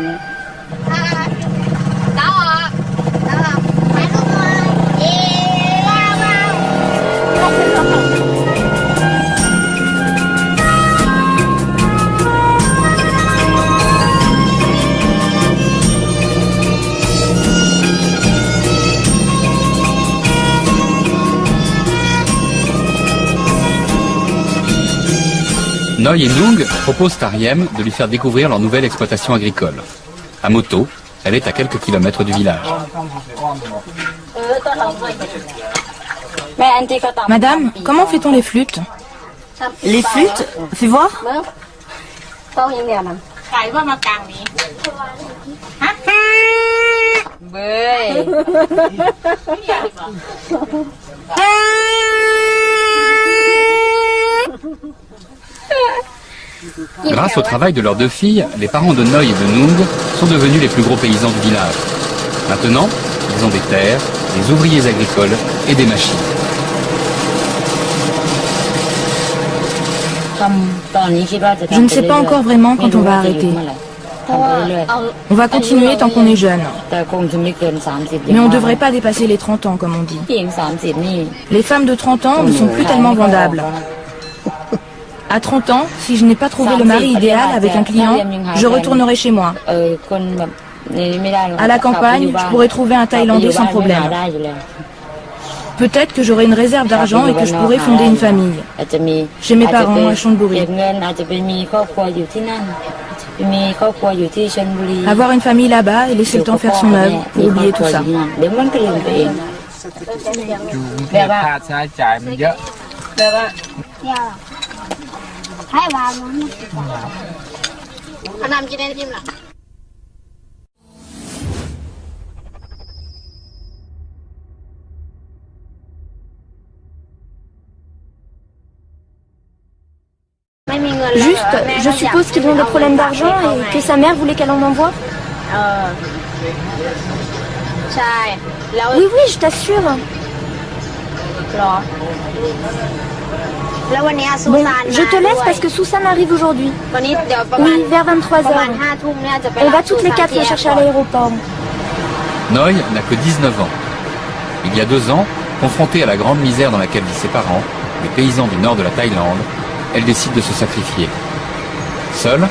Noy et Nung proposent à Riem de lui faire découvrir leur nouvelle exploitation agricole. À moto, elle est à quelques kilomètres du village. Madame, comment fait-on les flûtes? Les flûtes? Fais voir. Grâce au travail de leurs deux filles, les parents de Noy et de Nung sont devenus les plus gros paysans du village. Maintenant, ils ont des terres, des ouvriers agricoles et des machines. Je ne sais pas encore vraiment quand on va arrêter. On va continuer tant qu'on est jeune. Mais on ne devrait pas dépasser les 30 ans, comme on dit. Les femmes de 30 ans ne sont plus tellement vendables. À 30 ans, si je n'ai pas trouvé le mari idéal avec un client, je retournerai chez moi. À la campagne, je pourrais trouver un Thaïlandais sans problème. Peut-être que j'aurai une réserve d'argent et que je pourrai fonder une famille. Chez mes parents à Chonburi. Avoir une famille là-bas et laisser le temps faire son œuvre pour oublier tout ça. ให้วางเอาน้ำกินได้ทิมหรอ Juste, je suppose qu'ils ont des problèmes d'argent et que sa mère voulait qu'elle en envoie. Oui, oui, je t'assure. Bon, je te laisse parce que Susan arrive aujourd'hui. Oui, vers 23h. On va toutes les quatre le chercher à l'aéroport. Noy n'a que 19 ans. Il y a 2 ans, confrontée à la grande misère dans laquelle vivent ses parents, les paysans du nord de la Thaïlande, elle décide de se sacrifier. Seule,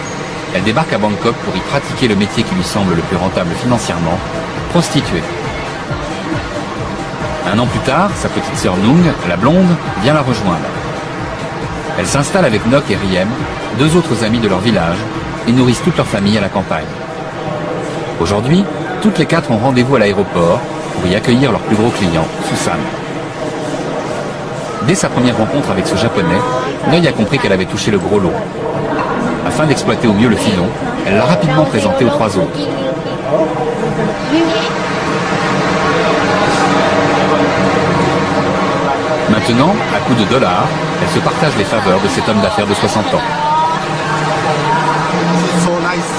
elle débarque à Bangkok pour y pratiquer le métier qui lui semble le plus rentable financièrement, prostituée. 1 an plus tard, sa petite sœur Nung, la blonde, vient la rejoindre. Elle s'installe avec Nok et Riem, 2 autres amis de leur village, et nourrissent toute leur famille à la campagne. Aujourd'hui, toutes les 4 ont rendez-vous à l'aéroport pour y accueillir leur plus gros client, Susan. Dès sa première rencontre avec ce japonais, Noy a compris qu'elle avait touché le gros lot. Afin d'exploiter au mieux le filon, elle l'a rapidement présenté aux 3 autres. Maintenant, à coups de dollars, elle se partage les faveurs de cet homme d'affaires de 60 ans.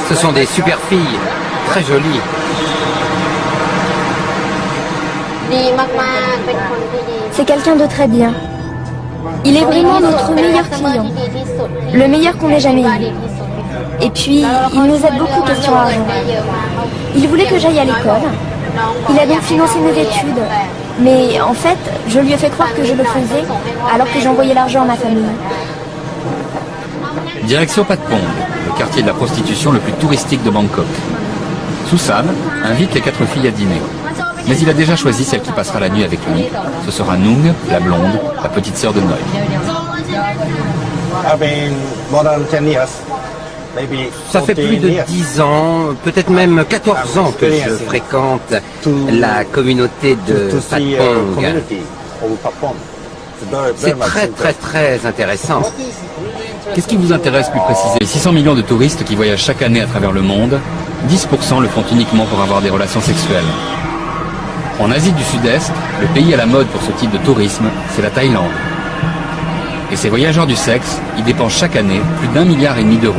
Ce sont des super filles, très jolies. C'est quelqu'un de très bien. Il est vraiment notre meilleur client. Le meilleur qu'on ait jamais eu. Et puis, il nous aide beaucoup question argent. Il voulait que j'aille à l'école. Il a donc financé mes études. Mais en fait, je lui ai fait croire que je le faisais, alors que j'envoyais l'argent à ma famille. Direction Patpong, le quartier de la prostitution le plus touristique de Bangkok. Susan invite les 4 filles à dîner. Mais il a déjà choisi celle qui passera la nuit avec lui. Ce sera Nung, la blonde, la petite sœur de Noy. Ça fait plus de 10 ans, peut-être même 14 ans que je fréquente la communauté de Patpong. C'est très intéressant. Qu'est-ce qui vous intéresse plus précisément? Les 600 millions de touristes qui voyagent chaque année à travers le monde, 10% le font uniquement pour avoir des relations sexuelles. En Asie du Sud-Est, le pays à la mode pour ce type de tourisme, c'est la Thaïlande. Et ces voyageurs du sexe y dépensent chaque année plus d'1,5 milliard d'euros.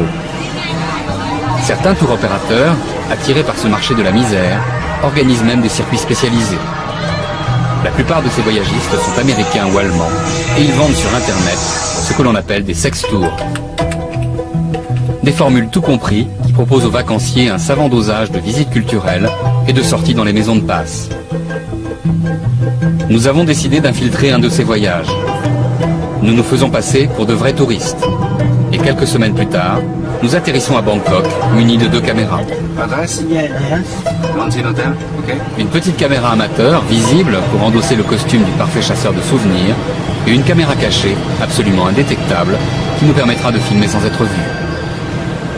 Certains tours opérateurs, attirés par ce marché de la misère, organisent même des circuits spécialisés. La plupart de ces voyagistes sont américains ou allemands et ils vendent sur Internet ce que l'on appelle des sex tours. Des formules tout compris qui proposent aux vacanciers un savant dosage de visites culturelles et de sorties dans les maisons de passe. Nous avons décidé d'infiltrer un de ces voyages. Nous nous faisons passer pour de vrais touristes. Et quelques semaines plus tard, nous atterrissons à Bangkok, munis de 2 caméras. Adresse? Une petite caméra amateur, visible pour endosser le costume du parfait chasseur de souvenirs, et une caméra cachée, absolument indétectable, qui nous permettra de filmer sans être vus.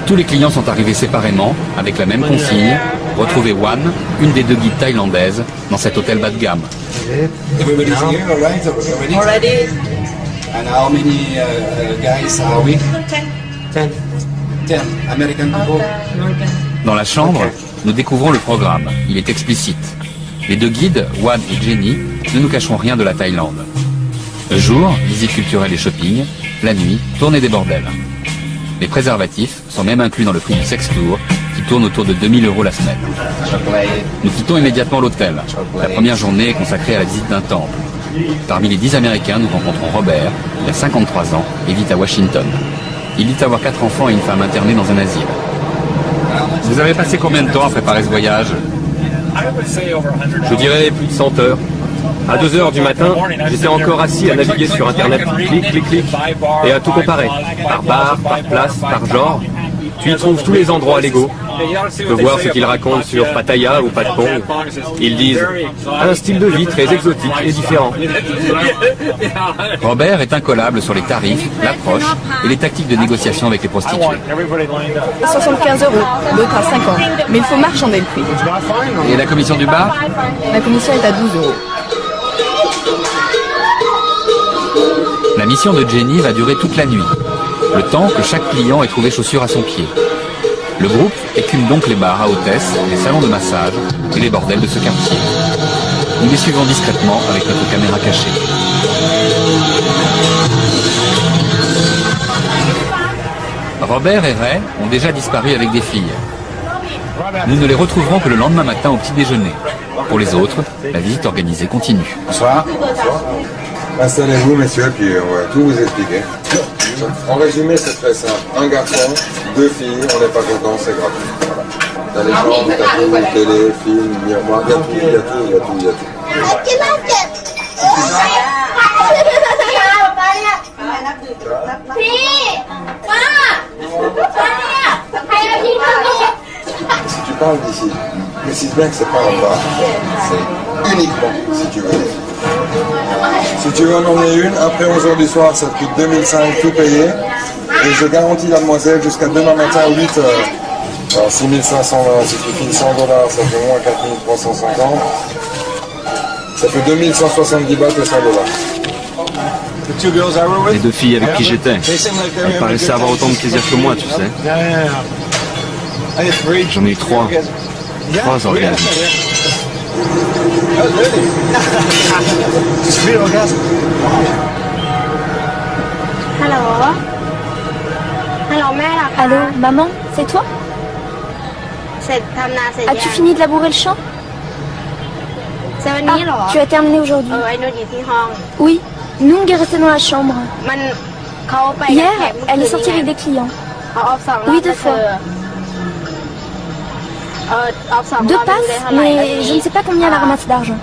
Tous les clients sont arrivés séparément, avec la même consigne, retrouver Wan, une des 2 guides thaïlandaises, dans cet hôtel bas de gamme. Everybody's here, all right? Already? And how many guys are we? 10. 10 American people? Dans la chambre, nous découvrons le programme. Il est explicite. Les 2 guides, Wan et Jenny, ne nous cacheront rien de la Thaïlande. Le jour, visite culturelle et shopping. La nuit, tournée des bordels. Les préservatifs sont même inclus dans le prix du sex tour, qui tourne autour de 2 000 € la semaine. Nous quittons immédiatement l'hôtel. La première journée est consacrée à la visite d'un temple. Parmi les 10 Américains, nous rencontrons Robert, il a 53 ans et vit à Washington. Il dit avoir 4 enfants et une femme internée dans un asile. Vous avez passé combien de temps à préparer ce voyage? Je dirais plus de 100 heures. À 2 heures du matin, j'étais encore assis à naviguer sur Internet, clic, clic, clic, et à tout comparer, par bar, par place, par genre. Tu y trouves tous les endroits légaux. Tu peux voir ce qu'ils racontent sur Pattaya ou Patpong. Ils disent un style de vie très exotique et différent. Robert est incollable sur les tarifs, l'approche et les tactiques de négociation avec les prostituées. 75 €, l'autre à 50. Mais il faut marchander le prix. Et la commission du bar? La commission est à 12 €. La mission de Jenny va durer toute la nuit, le temps que chaque client ait trouvé chaussures à son pied. Le groupe écume donc les bars à hôtesses, les salons de massage et les bordels de ce quartier. Nous les suivons discrètement avec notre caméra cachée. Robert et Ray ont déjà disparu avec des filles. Nous ne les retrouverons que le lendemain matin au petit déjeuner. Pour les autres, la visite organisée continue. Bonsoir. Installez-vous, messieurs, puis on va tout vous expliquer. En résumé, c'est très simple. Un garçon, 2 filles, on n'est pas content, c'est gratuit. Voilà. T'as les chambres, t'as tout, télé, film, miroir, il y a tout, il y a tout, il y a tout, il y a tout. Si tu parles d'ici, précise bien que c'est pas un bar, c'est uniquement si tu veux des filles. Si tu veux en emmener une, après 11 h du soir, ça te coûte 2005 tout payé. Et je garantis la demoiselle jusqu'à demain matin à 8 h. Alors 6500 $, si tu files 100 $, ça fait moins 4350. Ça fait 2170 bahts et 100 $. Les 2 filles avec qui j'étais, elles paraissaient avoir autant de plaisir que moi, tu sais. J'en ai eu 3. 3 orgasmes. Allô, maman, c'est toi? As-tu fini de labourer le champ? Ah, tu as terminé aujourd'hui? Oui, Nung est restée dans la chambre. Hier, elle est sortie avec des clients. Oui, 2 fois. 2 passes, mais je ne sais pas combien elle a ramassé d'argent.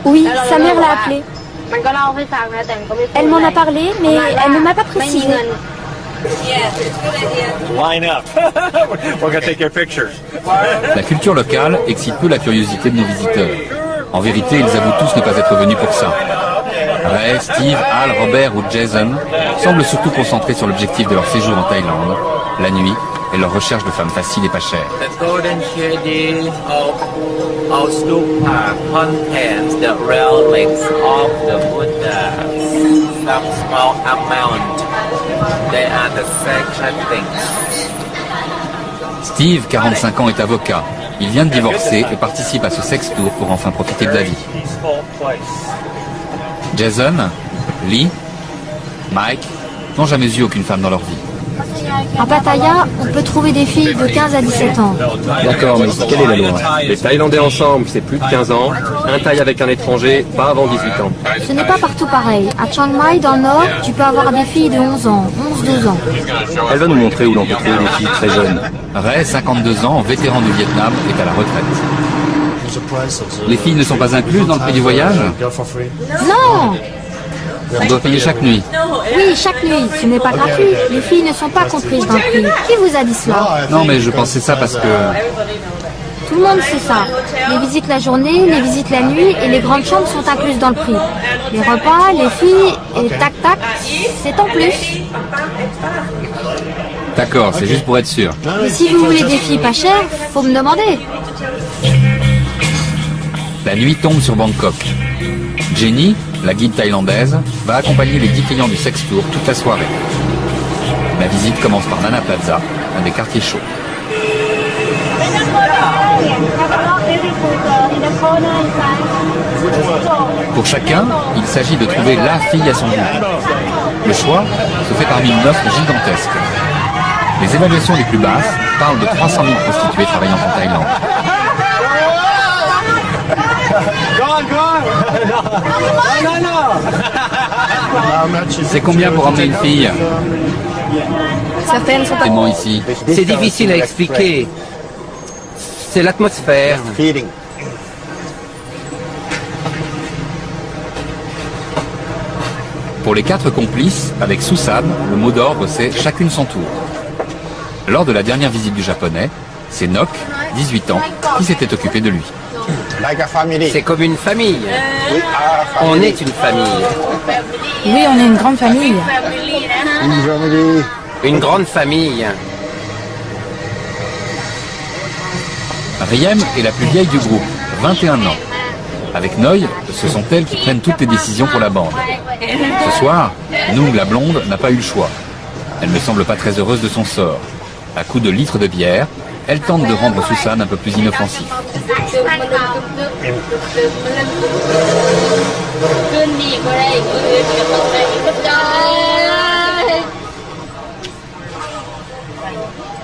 Oui, sa mère l'a appelée. Elle m'en a parlé, mais elle ne m'a pas précisé. La culture locale excite peu la curiosité de nos visiteurs. En vérité, ils avouent tous ne pas être venus pour ça. Ray, Steve, Al, Robert ou Jason semblent surtout concentrés sur l'objectif de leur séjour en Thaïlande, la nuit et leur recherche de femmes faciles et pas chères. The golden shade of stupa contains the relics of the Buddha. Some small amount. They are the sacred things. Steve, 45 ans, est avocat. Il vient de divorcer et participe à ce sex-tour pour enfin profiter de la vie. Jason, Lee, Mike n'ont jamais eu aucune femme dans leur vie. À Pattaya, on peut trouver des filles de 15 à 17 ans. D'accord, mais quelle est la loi? Les Thaïlandais ensemble, c'est plus de 15 ans. Un Thaï avec un étranger, pas avant 18 ans. Ce n'est pas partout pareil. À Chiang Mai, dans le nord, tu peux avoir des filles de 11 ans, 11-12 ans. Elle va nous montrer où l'on peut trouver des filles très jeunes. Ray, 52 ans, vétéran du Vietnam, est à la retraite. Les filles ne sont pas incluses dans le prix du voyage? Non! On doit payer chaque nuit. Oui, chaque nuit. Ce n'est pas gratuit. Les filles ne sont pas comprises dans le prix. Qui vous a dit cela? Non, mais je pensais ça parce que... Tout le monde sait ça. Les visites la journée, les visites la nuit et les grandes chambres sont incluses dans le prix. Les repas, les filles et tac-tac, c'est en plus. D'accord, c'est juste pour être sûr. Et si vous voulez des filles pas chères, faut me demander. La nuit tombe sur Bangkok. Jenny, la guide thaïlandaise, va accompagner les 10 clients du sex tour toute la soirée. La visite commence par Nana Plaza, un des quartiers chauds. Pour chacun, il s'agit de trouver la fille à son goût. Le choix se fait parmi une offre gigantesque. Les évaluations les plus basses parlent de 300 000 prostituées travaillant en Thaïlande. C'est combien pour emmener une fille? Certaines sont pas... ici. C'est difficile à expliquer. C'est l'atmosphère. Pour les 4 complices, avec Susan, le mot d'ordre c'est chacune son tour. Lors de la dernière visite du japonais, c'est Nok, 18 ans, qui s'était occupé de lui. C'est comme une famille. On est une famille. Oui, on est une grande famille. Une grande famille. Riem est la plus vieille du groupe, 21 ans. Avec Noy, ce sont elles qui prennent toutes les décisions pour la bande. Ce soir, Nung, la blonde, n'a pas eu le choix. Elle ne semble pas très heureuse de son sort. À coups de litres de bière, elle tente de rendre Susan un peu plus inoffensif.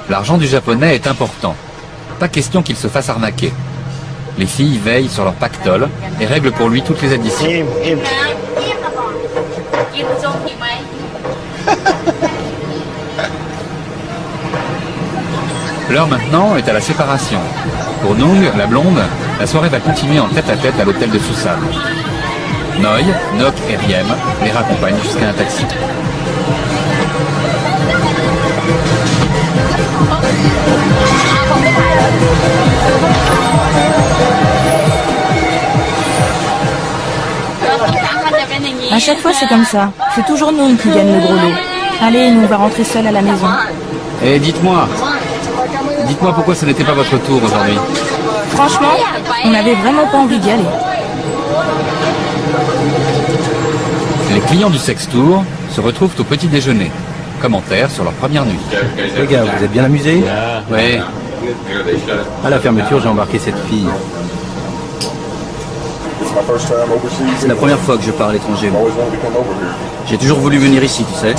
L'argent du japonais est important. Pas question qu'il se fasse arnaquer. Les filles veillent sur leur pactole et règlent pour lui toutes les additions. L'heure maintenant est à la séparation. Pour Nung, la blonde, la soirée va continuer en tête-à-tête à l'hôtel de Susan. Noy, Nok et Riem les raccompagnent jusqu'à un taxi. À chaque fois, c'est comme ça. C'est toujours nous qui gagnent le gros lot. Allez, nous, on va rentrer seuls à la maison. Et dites-moi pourquoi ce n'était pas votre tour aujourd'hui? Franchement, on n'avait vraiment pas envie d'y aller. Les clients du sex tour se retrouvent au petit déjeuner. Commentaires sur leur première nuit. Les gars, vous êtes bien amusés? Oui. À la fermeture, j'ai embarqué cette fille. C'est la première fois que je pars à l'étranger. J'ai toujours voulu venir ici, tu sais.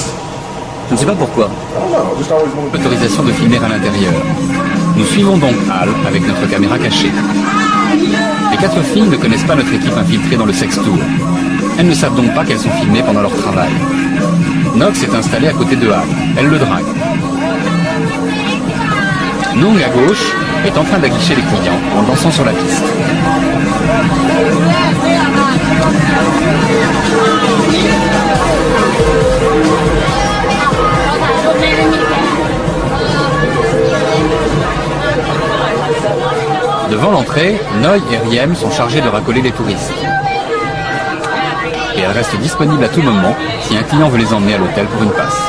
Je ne sais pas pourquoi. Autorisation de filmer à l'intérieur. Nous suivons donc Al avec notre caméra cachée. Les 4 filles ne connaissent pas notre équipe infiltrée dans le sex tour. Elles ne savent donc pas qu'elles sont filmées pendant leur travail. Nox s'est installée à côté de Al. Elle le drague. Nung, à gauche, est en train d'aguicher les clients en dansant sur la piste. Devant l'entrée, Noy et Riem sont chargés de racoler les touristes. Et elles restent disponibles à tout moment si un client veut les emmener à l'hôtel pour une passe.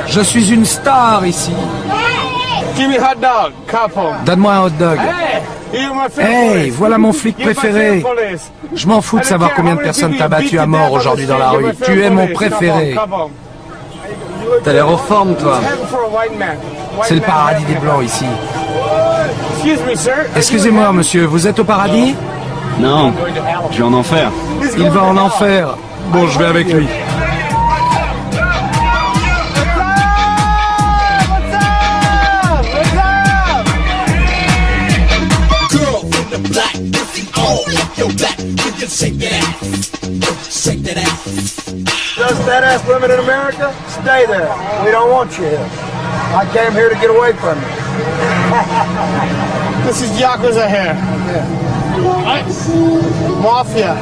Je suis une star ici. Donne-moi un hot dog. Hey, voilà mon flic préféré. Je m'en fous de savoir combien de personnes t'as battu à mort aujourd'hui dans la rue. Tu es mon préféré. T'as l'air en forme, toi. C'est le paradis des Blancs ici. Excusez-moi, monsieur, vous êtes au paradis? Non, je vais en enfer. Il va en enfer. Bon, je vais avec lui. Just badass women in America, stay there. We don't want you here. I came here to get away from you. This is Yakuza here. Yeah. Mafia.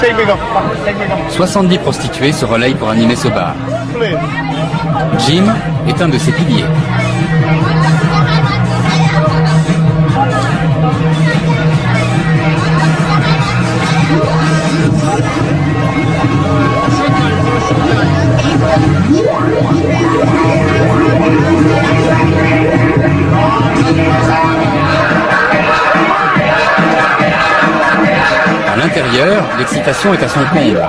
Take me go. 70 prostituées se relayent pour animer ce bar. Jim est un de ses piliers. À l'intérieur, l'excitation est à son comble.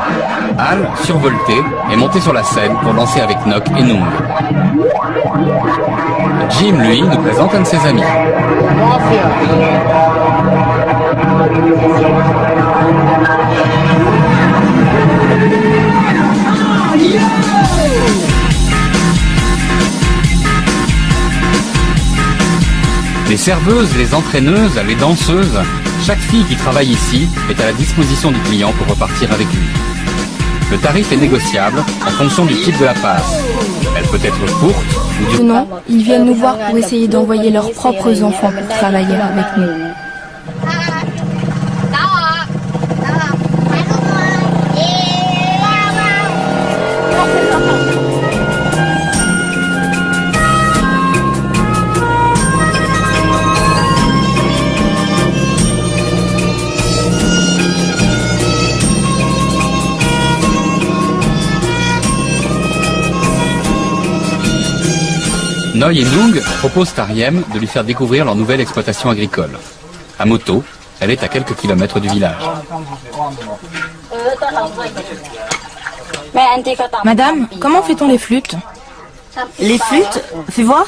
Al, survolté, est monté sur la scène pour danser avec Nock et Nung. Jim, lui, nous présente un de ses amis. Les serveuses, les entraîneuses, les danseuses, chaque fille qui travaille ici est à la disposition du client pour repartir avec lui. Le tarif est négociable en fonction du type de la passe. Elle peut être courte ou du... Sinon, ils viennent nous voir pour essayer d'envoyer leurs propres enfants pour travailler avec nous. Noy et Nung proposent à Riem de lui faire découvrir leur nouvelle exploitation agricole. À moto, elle est à quelques kilomètres du village. Madame, comment fait-on les flûtes? Les flûtes? Fais voir.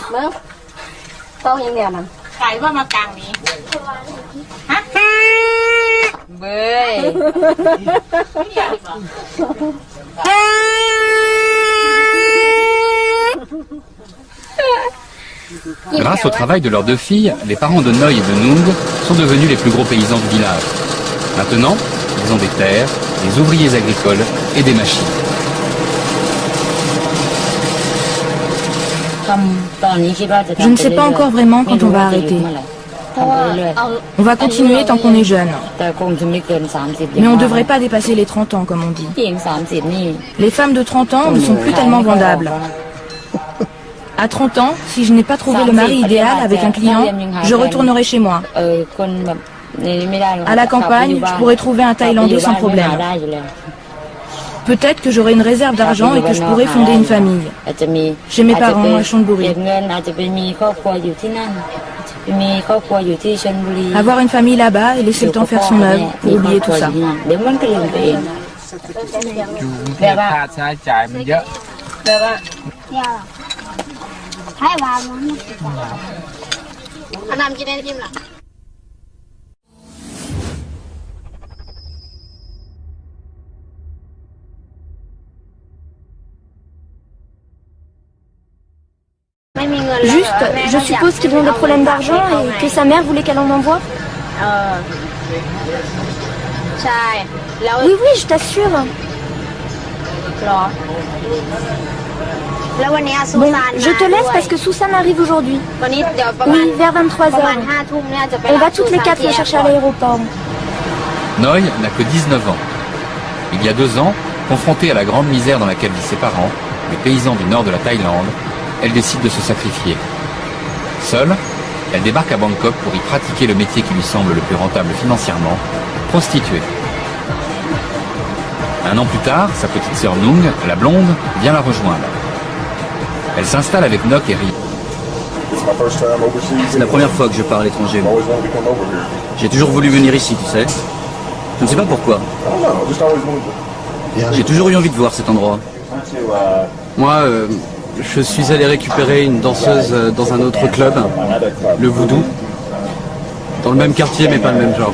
Grâce au travail de leurs deux filles, les parents de Noy et de Nung sont devenus les plus gros paysans du village. Maintenant, ils ont des terres, des ouvriers agricoles et des machines. Je ne sais pas encore vraiment quand on va arrêter. On va continuer tant qu'on est jeune. Mais on ne devrait pas dépasser les 30 ans, comme on dit. Les femmes de 30 ans ne sont plus tellement vendables. À 30 ans, si je n'ai pas trouvé le mari idéal avec un client, je retournerai chez moi. À la campagne, je pourrais trouver un Thaïlandais sans problème. Peut-être que j'aurai une réserve d'argent et que je pourrai fonder une famille. Chez mes parents à Chonburi. Avoir une famille là-bas et laisser le temps faire son œuvre pour oublier tout ça. ให้วางมันเอาน้ำกินได้จิ้มหรอ Juste, je suppose qu'ils ont des problèmes d'argent et que sa mère voulait qu'elle en envoie. Oui, oui, je t'assure. Bon, je te laisse parce que Susan arrive aujourd'hui. Oui, vers 23h. On va toutes les quatre le chercher à l'aéroport. Noy n'a que 19 ans. Il y a 2 ans, confrontée à la grande misère dans laquelle vivent ses parents, les paysans du nord de la Thaïlande, elle décide de se sacrifier. Seule, elle débarque à Bangkok pour y pratiquer le métier qui lui semble le plus rentable financièrement, prostituée. Un an plus tard, sa petite sœur Nung, la blonde, vient la rejoindre. Elle s'installe avec Nok et Ri. C'est la première fois que je pars à l'étranger. J'ai toujours voulu venir ici, tu sais. Je ne sais pas pourquoi. J'ai toujours eu envie de voir cet endroit. Moi, je suis allé récupérer une danseuse dans un autre club, le Voodoo. Dans le même quartier, mais pas le même genre.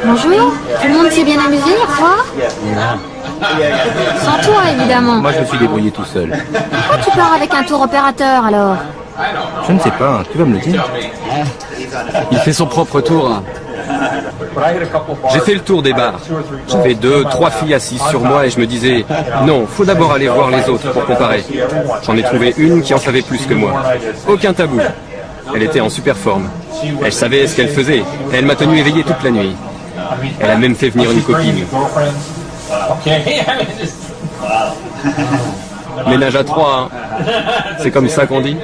Bonjour, tout le monde s'est bien amusé hier soir? Sans toi, évidemment. Moi, je me suis débrouillé tout seul. Pourquoi tu pars avec un tour opérateur, alors? Je ne sais pas, tu vas me le dire. Il fait son propre tour. J'ai fait le tour des bars. J'avais 2, 3 filles assises sur moi et je me disais, non, faut d'abord aller voir les autres pour comparer. J'en ai trouvé une qui en savait plus que moi. Aucun tabou. Elle était en super forme. Elle savait ce qu'elle faisait et elle m'a tenu éveillé toute la nuit. Elle a même fait venir une copine. Ménage à 3, hein. C'est comme ça qu'on dit.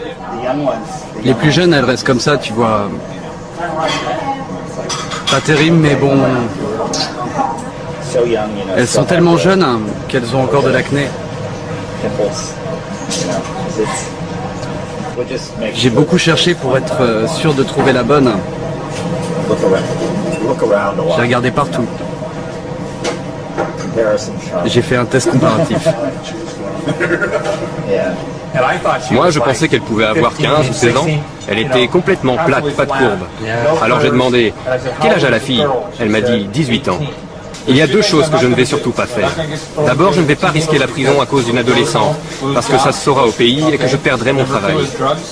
Les plus jeunes, elles restent comme ça, tu vois. Pas terrible, mais bon. Elles sont tellement jeunes qu'elles ont encore de l'acné. J'ai beaucoup cherché pour être sûr de trouver la bonne. J'ai regardé partout. J'ai fait un test comparatif. Moi, je pensais qu'elle pouvait avoir 15 ou 16 ans. Elle était complètement plate, pas de courbe. Alors j'ai demandé, quel âge a la fille? Elle m'a dit 18 ans. Il y a 2 choses que je ne vais surtout pas faire. D'abord, je ne vais pas risquer la prison à cause d'une adolescente, parce que ça se saura au pays et que je perdrai mon travail.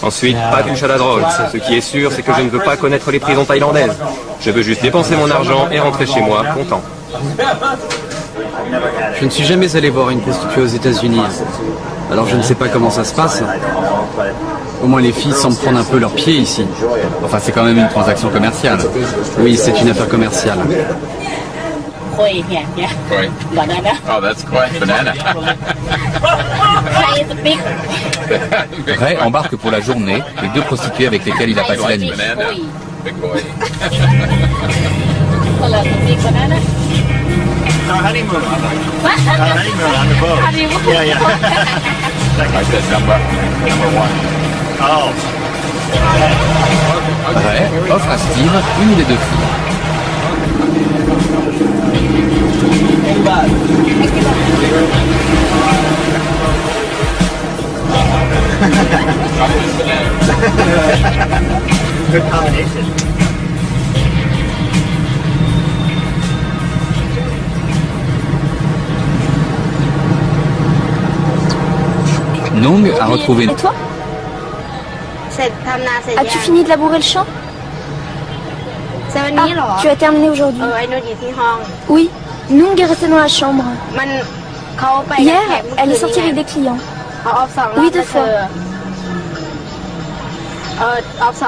Ensuite, pas touche à la drogue. Ce qui est sûr, c'est que je ne veux pas connaître les prisons thaïlandaises. Je veux juste dépenser mon argent et rentrer chez moi, content. Je ne suis jamais allé voir une prostituée aux États-Unis. Alors je ne sais pas comment ça se passe. Au moins les filles semblent prendre un peu leurs pieds ici. Enfin, c'est quand même une transaction commerciale. Oui, c'est une affaire commerciale. Oh, that's quite banana. Ray embarque pour la journée les 2 prostituées avec lesquelles il a passé la nuit. Big boy. Our honeymoon. Our honeymoon on the boat. Yeah, yeah. I said number 1. Oh. Ray offre à Steve une des 2 filles. Good combination. Nung a retrouvé... Et toi? As-tu fini de labourer le champ? Ah, tu as terminé aujourd'hui. Oui, Nung est restée dans la chambre. Hier, elle est sortie avec des clients. Oui, 2 fois.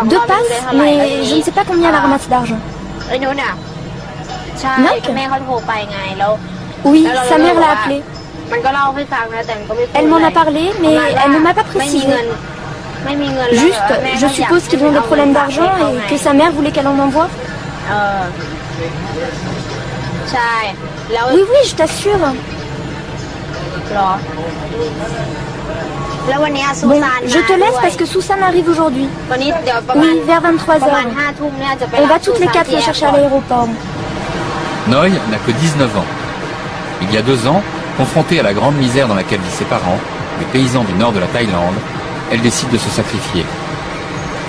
2 passes, mais je ne sais pas combien elle a ramassé d'argent. Nok? Oui, sa mère l'a appelée. Elle m'en a parlé, mais elle ne m'a pas précisé. Juste, je suppose qu'ils ont des problèmes d'argent et que sa mère voulait qu'elle en envoie. Oui, oui, je t'assure. Bon, je te laisse parce que Susan arrive aujourd'hui. Oui, vers 23h. On va toutes les 4 la chercher à l'aéroport. Noi n'a que 19 ans. Il y a 2 ans, confrontée à la grande misère dans laquelle vivent ses parents, les paysans du nord de la Thaïlande, elle décide de se sacrifier.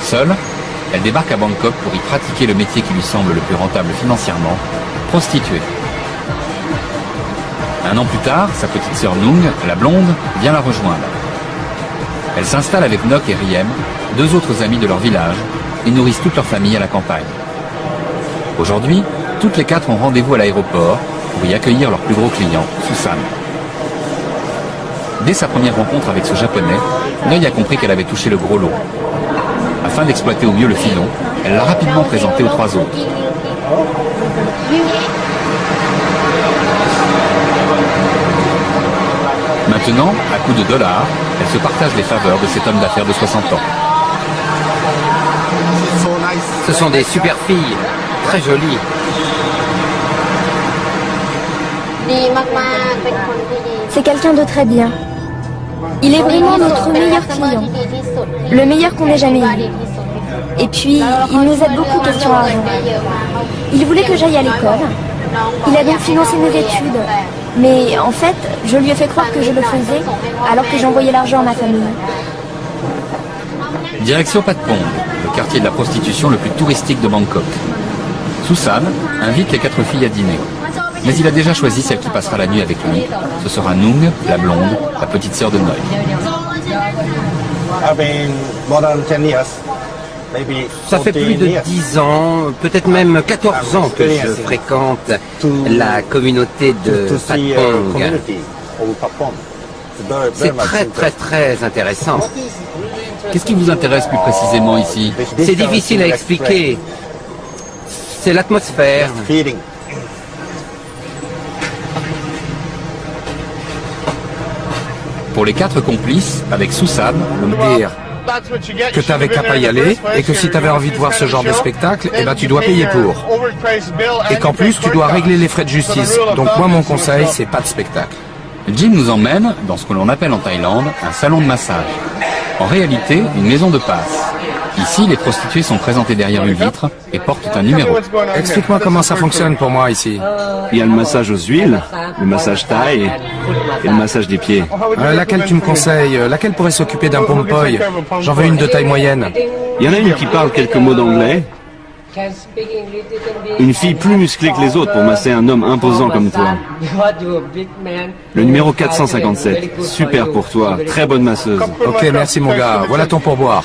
Seule, elle débarque à Bangkok pour y pratiquer le métier qui lui semble le plus rentable financièrement, prostituée. Un an plus tard, sa petite sœur Nung, la blonde, vient la rejoindre. Elle s'installe avec Nok et Riem, 2 autres amis de leur village, et nourrissent toute leur famille à la campagne. Aujourd'hui, toutes les 4 ont rendez-vous à l'aéroport pour y accueillir leur plus gros client, Susan. Dès sa première rencontre avec ce japonais, Noi a compris qu'elle avait touché le gros lot. Afin d'exploiter au mieux le filon, elle l'a rapidement présenté aux 3 autres. Maintenant, à coups de dollars, elle se partage les faveurs de cet homme d'affaires de 60 ans. Ce sont des super filles, très jolies. C'est quelqu'un de très bien. Il est vraiment notre meilleur client. Le meilleur qu'on ait jamais eu. Et puis, il nous aide beaucoup question argent. Il voulait que j'aille à l'école. Il a donc financé mes études. Mais en fait, je lui ai fait croire que je le faisais, alors que j'envoyais l'argent à ma famille. Direction Patpong, le quartier de la prostitution le plus touristique de Bangkok. Susan invite les 4 filles à dîner. Mais il a déjà choisi celle qui passera la nuit avec lui. Ce sera Nung, la blonde, la petite sœur de Noi. Ça fait plus de 10 ans, peut-être même 14 ans que je fréquente la communauté de Patpong. C'est très intéressant. Qu'est-ce qui vous intéresse plus précisément ici? C'est difficile à expliquer. C'est l'atmosphère. Pour les 4 complices, avec Susan, le dire que tu n'avais qu'à pas y aller et que si tu avais envie de voir ce genre de spectacle, eh ben tu dois payer pour. Et qu'en plus, tu dois régler les frais de justice. Donc moi, mon conseil, c'est pas de spectacle. Jim nous emmène dans ce que l'on appelle en Thaïlande un salon de massage. En réalité, une maison de passe. Ici, les prostituées sont présentées derrière une vitre et portent un numéro. Explique-moi comment ça fonctionne pour moi ici. Il y a le massage aux huiles, le massage thaï et le massage des pieds. Laquelle tu me conseilles? Laquelle pourrait s'occuper d'un pompoy? J'en veux une de taille moyenne. Il y en a une qui parle quelques mots d'anglais. Une fille plus musclée que les autres pour masser un homme imposant comme toi. Le numéro 457. Super pour toi. Très bonne masseuse. Ok, merci mon gars. Voilà ton pourboire.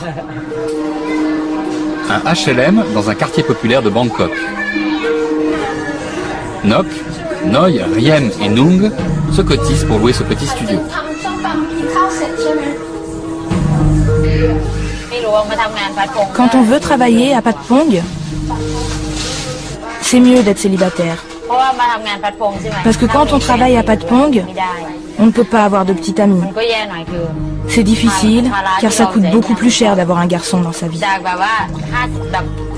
Un HLM dans un quartier populaire de Bangkok. Nok, Noi, Riem et Nung se cotisent pour louer ce petit studio. Quand on veut travailler à Patpong, c'est mieux d'être célibataire. Parce que quand on travaille à Patpong, on ne peut pas avoir de petite amie. C'est difficile, car ça coûte beaucoup plus cher d'avoir un garçon dans sa vie.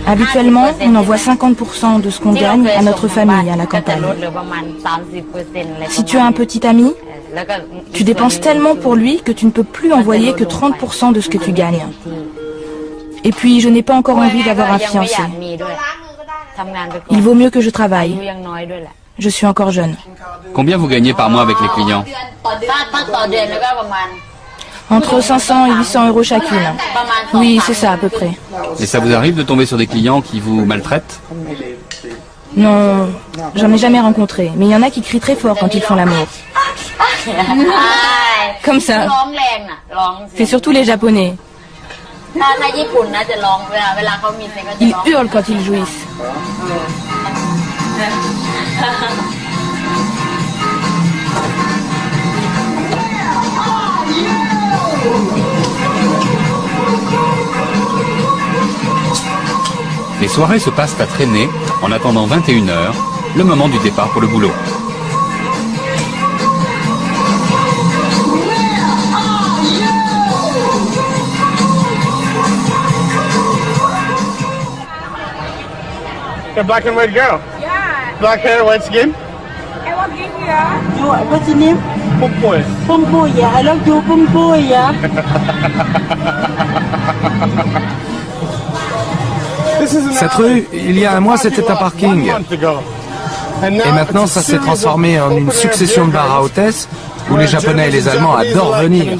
Habituellement, on envoie 50% de ce qu'on gagne à notre famille à la campagne. Si tu as un petit ami, tu dépenses tellement pour lui que tu ne peux plus envoyer que 30% de ce que tu gagnes. Et puis, je n'ai pas encore envie d'avoir un fiancé. Il vaut mieux que je travaille. Je suis encore jeune. Combien vous gagnez par mois avec les clients? Entre 500 et 800 euros chacune. Oui, c'est ça à peu près. Et ça vous arrive de tomber sur des clients qui vous maltraitent? Non, j'en ai jamais rencontré. Mais il y en a qui crient très fort quand ils font l'amour. Comme ça. C'est surtout les Japonais. Ils hurlent quand ils jouissent. Les soirées se passent à traîner en attendant 21 h, le moment du départ pour le boulot. The black and white girl. Yeah. Black hair, white skin. What's your name? Pumpoy. Pumpoy, yeah. I love you, Pumpoy, yeah. Cette rue, il y a un mois, c'était un parking. Et maintenant, ça s'est transformé en une succession de bars à hôtesses où les Japonais et les Allemands adorent venir.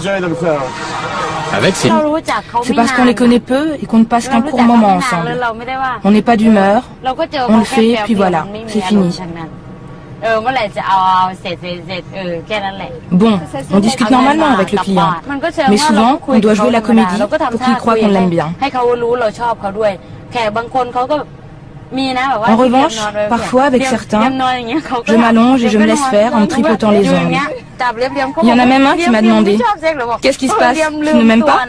C'est parce qu'on les connaît peu et qu'on ne passe qu'un court moment ensemble. On n'est pas d'humeur, on le fait, puis voilà, c'est fini. Bon, on discute normalement avec le client, mais souvent, on doit jouer la comédie pour qu'il croie qu'on l'aime bien. En revanche, parfois avec certains, je m'allonge et je me laisse faire en me tripotant les ongles. Il y en a même un qui m'a demandé « Qu'est-ce qui se passe? Tu ne m'aimes pas ?»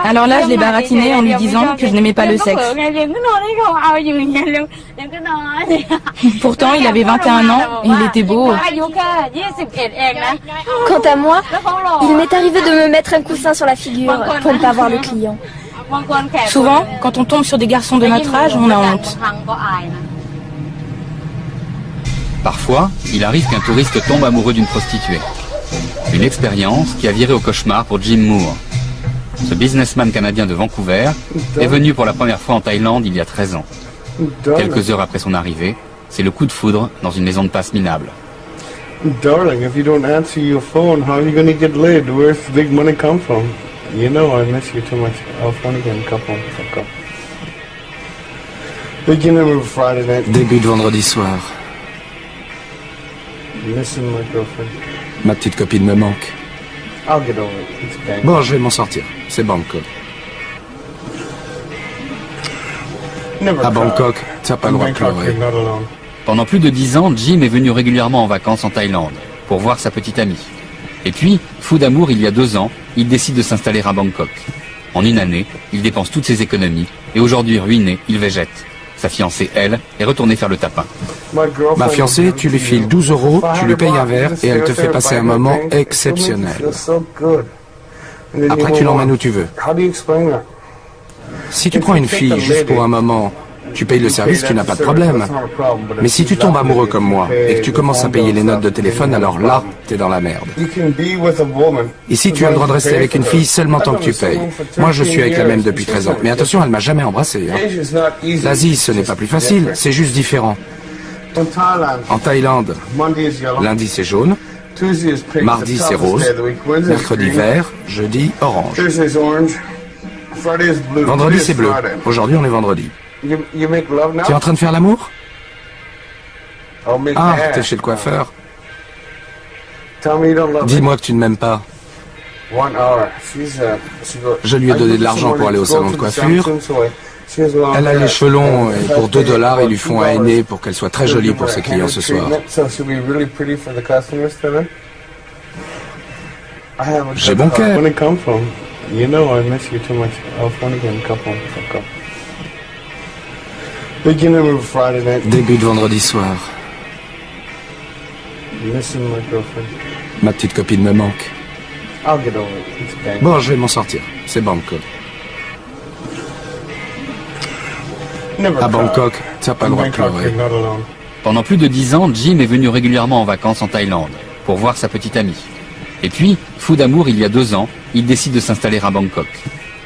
Alors là, je l'ai baratiné en lui disant que je n'aimais pas le sexe. Pourtant, il avait 21 ans et il était beau. Quant à moi, il m'est arrivé de me mettre un coussin sur la figure pour ne pas voir le client. Souvent, quand on tombe sur des garçons de notre âge, on a honte. Parfois, il arrive qu'un touriste tombe amoureux d'une prostituée. Une expérience qui a viré au cauchemar pour Jim Moore. Ce businessman canadien de Vancouver est venu pour la première fois en Thaïlande il y a 13 ans. Quelques heures après son arrivée, c'est le coup de foudre dans une maison de passe minable. Darling, if you don't answer your phone, how are you going to get laid? Where's the big money come from? You know I miss you too much. I'll phone again, fuck off. Beginning of Friday night. Début de vendredi soir. Missing my girlfriend. Ma petite copine me manque. I'll get over it. It's Bangkok. Bon, je vais m'en sortir. C'est Bangkok. À Bangkok, t'as pas le droit de pleurer. Pendant plus de 10 ans, Jim est venu régulièrement en vacances en Thaïlande pour voir sa petite amie. Et puis, fou d'amour, il y a 2 ans, il décide de s'installer à Bangkok. En une année, il dépense toutes ses économies et aujourd'hui ruiné, il végète. Sa fiancée, elle, est retournée faire le tapin. Ma fiancée, tu lui files 12 €, tu lui payes un verre et elle te fait passer un moment exceptionnel. Après, tu l'emmènes où tu veux. Si tu prends une fille juste pour un moment, tu payes le service, tu n'as pas de problème. Mais si tu tombes amoureux comme moi et que tu commences à payer les notes de téléphone, alors là, t'es dans la merde. Ici, tu as le droit de rester avec une fille seulement tant que tu payes. Moi, je suis avec la même depuis 13 ans. Mais attention, elle m'a jamais embrassé. L'Asie, ce n'est pas plus facile, c'est juste différent. En Thaïlande, lundi c'est jaune, mardi c'est rose, mercredi vert, jeudi orange. Vendredi c'est bleu. Aujourd'hui on est vendredi. Tu es en train de faire l'amour? Ah, t'es chez le coiffeur. Dis-moi que tu ne m'aimes pas. Je lui ai donné de l'argent pour aller au salon de coiffure. Elle a les cheveux longs et pour 2 $, ils lui font un henné pour qu'elle soit très jolie pour ses clients ce soir. J'ai bon cœur. Début de vendredi soir. Ma petite copine me manque. Bon, je vais m'en sortir. C'est Bangkok. À Bangkok, t'as pas le droit de pleurer. Pendant plus de 10 ans, Jim est venu régulièrement en vacances en Thaïlande pour voir sa petite amie. Et puis, fou d'amour, il y a 2 ans, il décide de s'installer à Bangkok.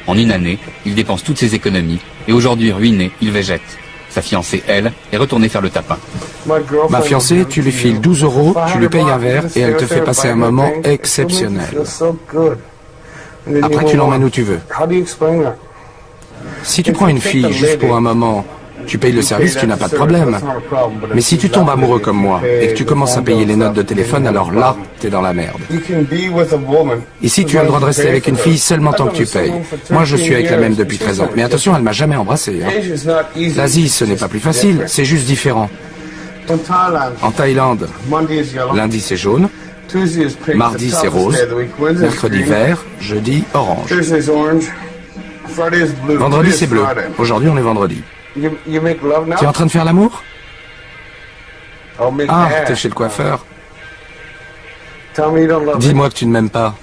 En une année, il dépense toutes ses économies et aujourd'hui ruiné, il végète. Sa fiancée, elle, est retournée faire le tapin. Ma fiancée, tu lui files 12 €, tu lui payes un verre et elle te fait passer un moment exceptionnel. Après, tu l'emmènes où tu veux. Si tu prends une fille juste pour un moment, tu payes le service, tu n'as pas de problème. Mais si tu tombes amoureux comme moi et que tu commences à payer les notes de téléphone, alors là, t'es dans la merde. Ici, tu as le droit de rester avec une fille seulement tant que tu payes. Moi, je suis avec la même depuis 13 ans. Mais attention, elle m'a jamais embrassé. L'Asie, ce n'est pas plus facile, c'est juste différent. En Thaïlande, lundi c'est jaune, mardi c'est rose, mercredi vert, jeudi orange. Vendredi c'est bleu. Aujourd'hui on est vendredi. Tu es en train de faire l'amour? Ah, t'es chez le coiffeur. Dis-moi que tu ne m'aimes pas.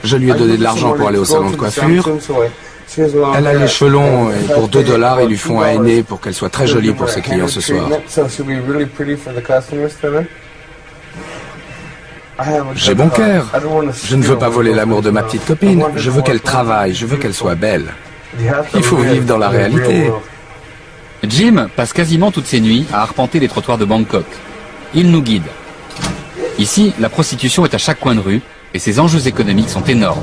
Je lui ai donné de l'argent pour aller au salon de coiffure. Elle a les cheveux longs et pour 2 $, ils lui font un henné pour qu'elle soit très jolie pour ses clients ce soir. J'ai bon cœur. Je ne veux pas voler l'amour de ma petite copine. Je veux qu'elle travaille, je veux qu'elle soit belle. Il faut vivre dans la réalité. Jim passe quasiment toutes ses nuits à arpenter les trottoirs de Bangkok. Il nous guide. Ici, la prostitution est à chaque coin de rue et ses enjeux économiques sont énormes.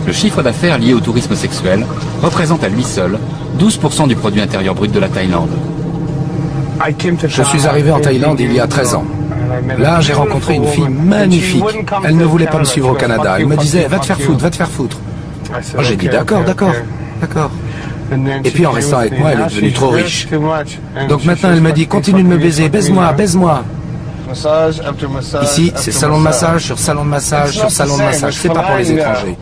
Le chiffre d'affaires lié au tourisme sexuel représente à lui seul 12% du produit intérieur brut de la Thaïlande. Je suis arrivé en Thaïlande il y a 13 ans. Là, j'ai rencontré une fille magnifique. Elle ne voulait pas me suivre au Canada. Elle me disait, va te faire foutre, va te faire foutre. Moi, j'ai dit, d'accord, d'accord, d'accord. Et puis, en restant avec moi, elle est devenue trop riche. Donc maintenant, elle me dit, continue de me baiser, baise-moi, baise-moi. Ici, c'est salon de massage sur salon de massage sur salon de massage. C'est pas pour les étrangers.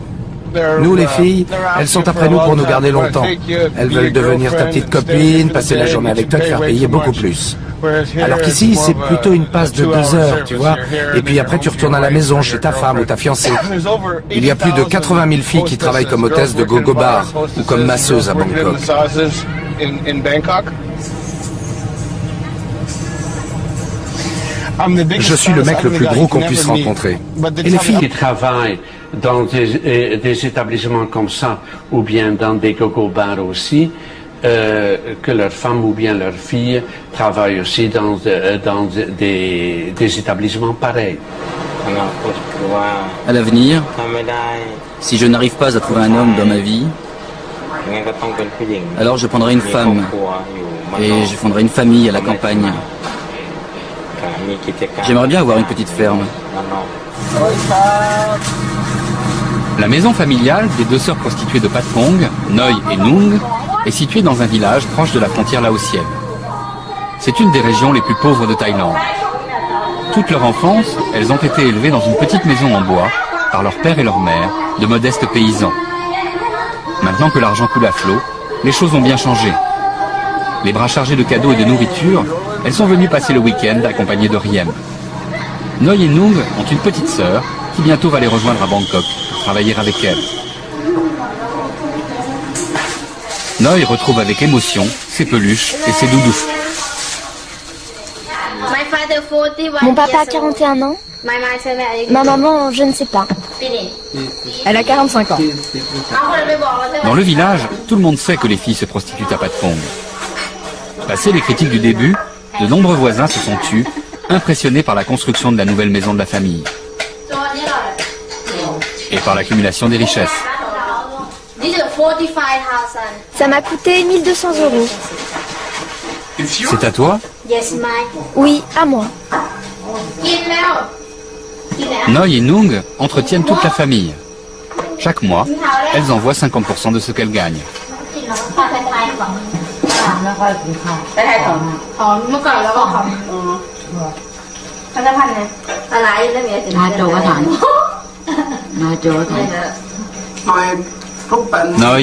Nous, les filles, elles sont après nous pour nous garder longtemps. Elles veulent devenir ta petite copine, passer la journée avec toi, te faire payer beaucoup plus. Alors qu'ici, c'est plutôt une passe de 2 heures, tu vois. Et puis après, tu retournes à la maison, chez ta femme ou ta fiancée. Il y a plus de 80 000 filles qui travaillent comme hôtesses de go-go bar ou comme masseuses à Bangkok. Je suis le mec le plus gros qu'on puisse rencontrer. Et les filles qui travaillent dans des établissements comme ça, ou bien dans des go-go bars aussi, que leurs femmes ou bien leurs filles travaillent aussi dans des établissements pareils. À l'avenir, si je n'arrive pas à trouver un homme dans ma vie, alors je prendrai une femme et je fonderai une famille à la campagne. J'aimerais bien avoir une petite ferme. La maison familiale des 2 sœurs prostituées de Patpong, Noi et Nung, est située dans un village proche de la frontière laotienne. C'est une des régions les plus pauvres de Thaïlande. Toute leur enfance, elles ont été élevées dans une petite maison en bois par leur père et leur mère, de modestes paysans. Maintenant que l'argent coule à flot, les choses ont bien changé. Les bras chargés de cadeaux et de nourriture, elles sont venues passer le week-end accompagnées de Riem. Noi et Nung ont une petite sœur qui bientôt va les rejoindre à Bangkok pour travailler avec elles. Noi retrouve avec émotion ses peluches et ses doudous. Mon papa a 41 ans. Ma maman, je ne sais pas. Elle a 45 ans. Dans le village, tout le monde sait que les filles se prostituent à Patpong. Passé les critiques du début, de nombreux voisins se sont tus, impressionnés par la construction de la nouvelle maison de la famille et par l'accumulation des richesses. Ça m'a coûté 1 200 €. C'est à toi? Oui, à moi. Noi et Nung entretiennent toute la famille. Chaque mois, elles envoient 50% de ce qu'elles gagnent. Noi,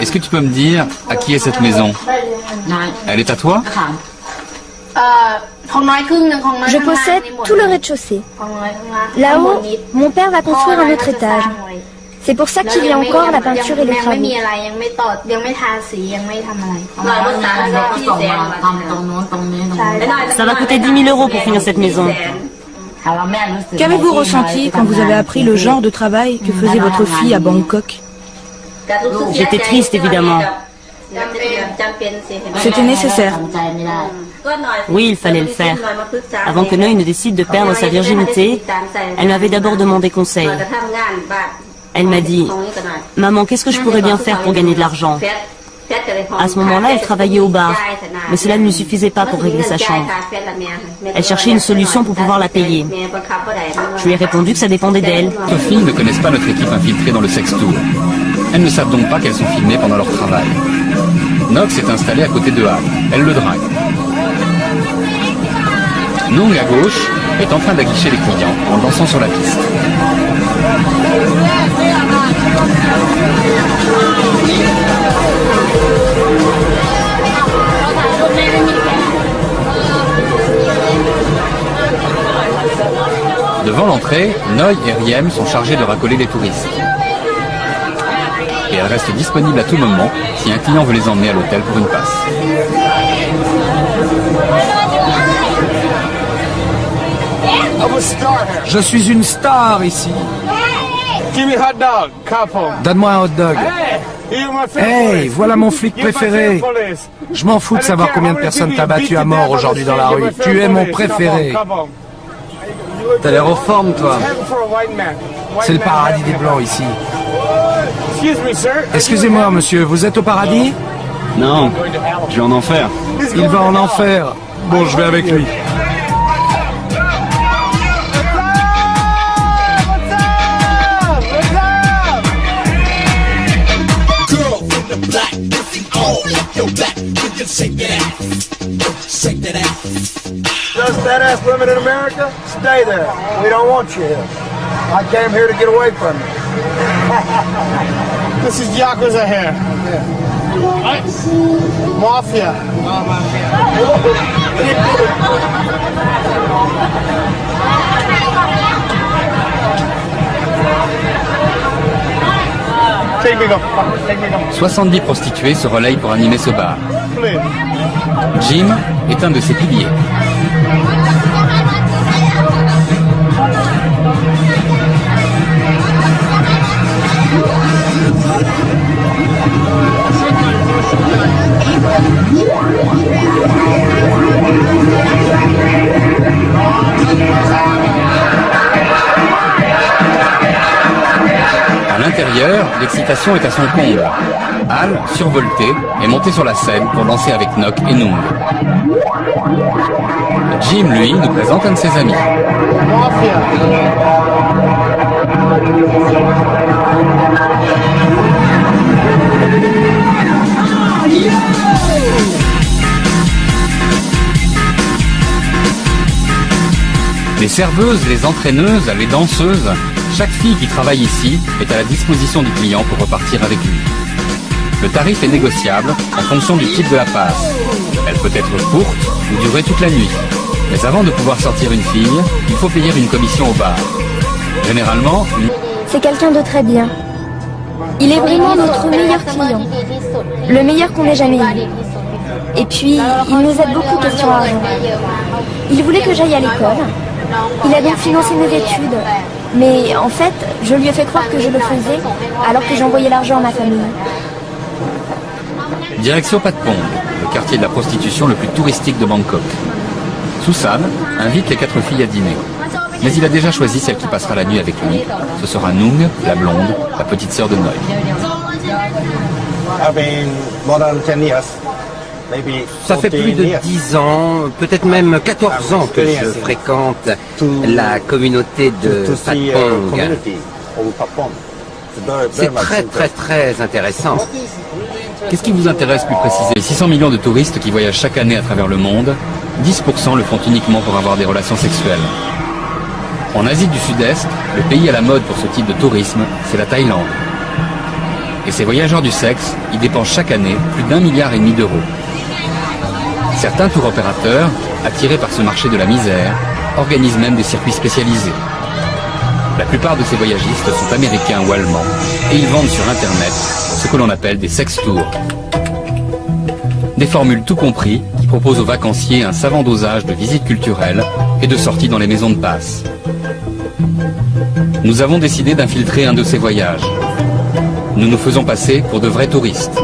est-ce que tu peux me dire à qui est cette maison? Elle est à toi? Je possède tout le rez-de-chaussée. Là-haut, mon père va construire un autre étage. C'est pour ça qu'il y a encore la peinture et les travaux. Ça va coûter 10 000 € pour finir cette maison. Qu'avez-vous ressenti quand vous avez appris le genre de travail que faisait votre fille à Bangkok? J'étais triste, évidemment. C'était nécessaire. Oui, il fallait le faire. Avant que Noi ne décide de perdre sa virginité, elle m'avait d'abord demandé conseil. Elle m'a dit, « Maman, qu'est-ce que je pourrais bien faire pour gagner de l'argent ?» À ce moment-là, elle travaillait au bar, mais cela ne lui suffisait pas pour régler sa chambre. Elle cherchait une solution pour pouvoir la payer. Je lui ai répondu que ça dépendait d'elle. Nos filles ne connaissent pas notre équipe infiltrée dans le sextour. Elles ne savent donc pas qu'elles sont filmées pendant leur travail. Nox est installée à côté de Han. Elle le drague. Nung, à gauche, est en train d'aguicher les clients en dansant sur la piste. Devant l'entrée, Noi et Riem sont chargés de racoler les touristes. Et elles restent disponibles à tout moment si un client veut les emmener à l'hôtel pour une passe. Je suis une star ici. Donne-moi un hot dog. Hey, voilà mon flic préféré. Je m'en fous de savoir combien de personnes t'as battu à mort aujourd'hui dans la rue. Tu es mon préféré. T'as l'air en forme, toi. C'est le paradis des Blancs ici. Excusez-moi, monsieur, vous êtes au paradis? Non, je vais en enfer. Il va en enfer. Bon, je vais avec lui. Just that ass women in America? Stay there. We don't want you here. I came here to get away from you. This is Yakuza here. Mafia. Take me go. 70 prostituées se relayent pour animer ce bar. Jim est un de ses piliers. À l'intérieur, l'excitation est à son comble. Al, survolté, est monté sur la scène pour danser avec Nock et Nung. Jim, lui, nous présente un de ses amis. Les serveuses, les entraîneuses, les danseuses, chaque fille qui travaille ici est à la disposition du client pour repartir avec lui. Le tarif est négociable en fonction du type de la passe. Elle peut être courte ou durer toute la nuit. Mais avant de pouvoir sortir une fille, il faut payer une commission au bar. Généralement, c'est quelqu'un de très bien. Il est vraiment notre meilleur client. Le meilleur qu'on ait jamais eu. Et puis, il nous aide beaucoup question argent. Il voulait que j'aille à l'école. Il a donc financé mes études. Mais en fait, je lui ai fait croire que je le faisais, alors que j'envoyais l'argent à ma famille. Direction Patpong, le quartier de la prostitution le plus touristique de Bangkok. Susan invite les 4 filles à dîner. Mais il a déjà choisi celle qui passera la nuit avec lui. Ce sera Nung, la blonde, la petite sœur de Noy. Ça fait plus de 10 ans, peut-être même 14 ans que je fréquente la communauté de Patpong. C'est très intéressant. Qu'est-ce qui vous intéresse plus précisément? Les 600 millions de touristes qui voyagent chaque année à travers le monde, 10% le font uniquement pour avoir des relations sexuelles. En Asie du Sud-Est, le pays à la mode pour ce type de tourisme, c'est la Thaïlande. Et ces voyageurs du sexe y dépensent chaque année plus d'1,5 milliard d'euros. Certains tours opérateurs, attirés par ce marché de la misère, organisent même des circuits spécialisés. La plupart de ces voyagistes sont américains ou allemands et ils vendent sur Internet ce que l'on appelle des sex tours. Des formules tout compris qui proposent aux vacanciers un savant dosage de visites culturelles et de sorties dans les maisons de passe. Nous avons décidé d'infiltrer un de ces voyages. Nous nous faisons passer pour de vrais touristes.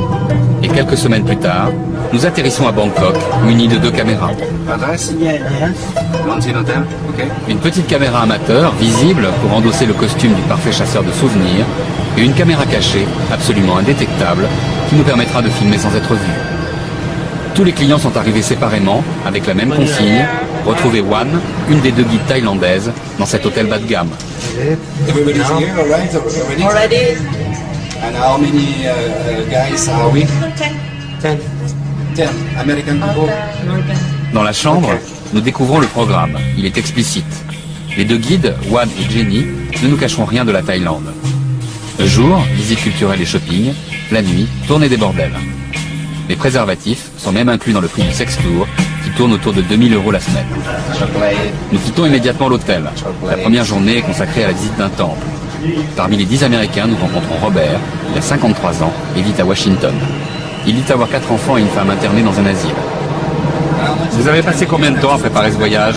Et quelques semaines plus tard, nous atterrissons à Bangkok, munis de 2 caméras. Une petite caméra amateur, visible pour endosser le costume du parfait chasseur de souvenirs, et une caméra cachée, absolument indétectable, qui nous permettra de filmer sans être vus. Tous les clients sont arrivés séparément, avec la même consigne, retrouver Wan, une des 2 guides thaïlandaises, dans cet hôtel bas de gamme. Everybody's here, all right? Already? And how many guys are we? 10. 10 American people. Dans la chambre, nous découvrons le programme. Il est explicite. Les 2 guides, Wan et Jenny, ne nous cacheront rien de la Thaïlande. Le jour, visite culturelle et shopping. La nuit, tournée des bordels. Les préservatifs sont même inclus dans le prix du sex tour, qui tourne autour de 2 000 € la semaine. Nous quittons immédiatement l'hôtel. La première journée est consacrée à la visite d'un temple. Parmi les 10 Américains, nous rencontrons Robert. Il a 53 ans et vit à Washington. Il dit avoir 4 enfants et une femme internée dans un asile. Vous avez passé combien de temps à préparer ce voyage?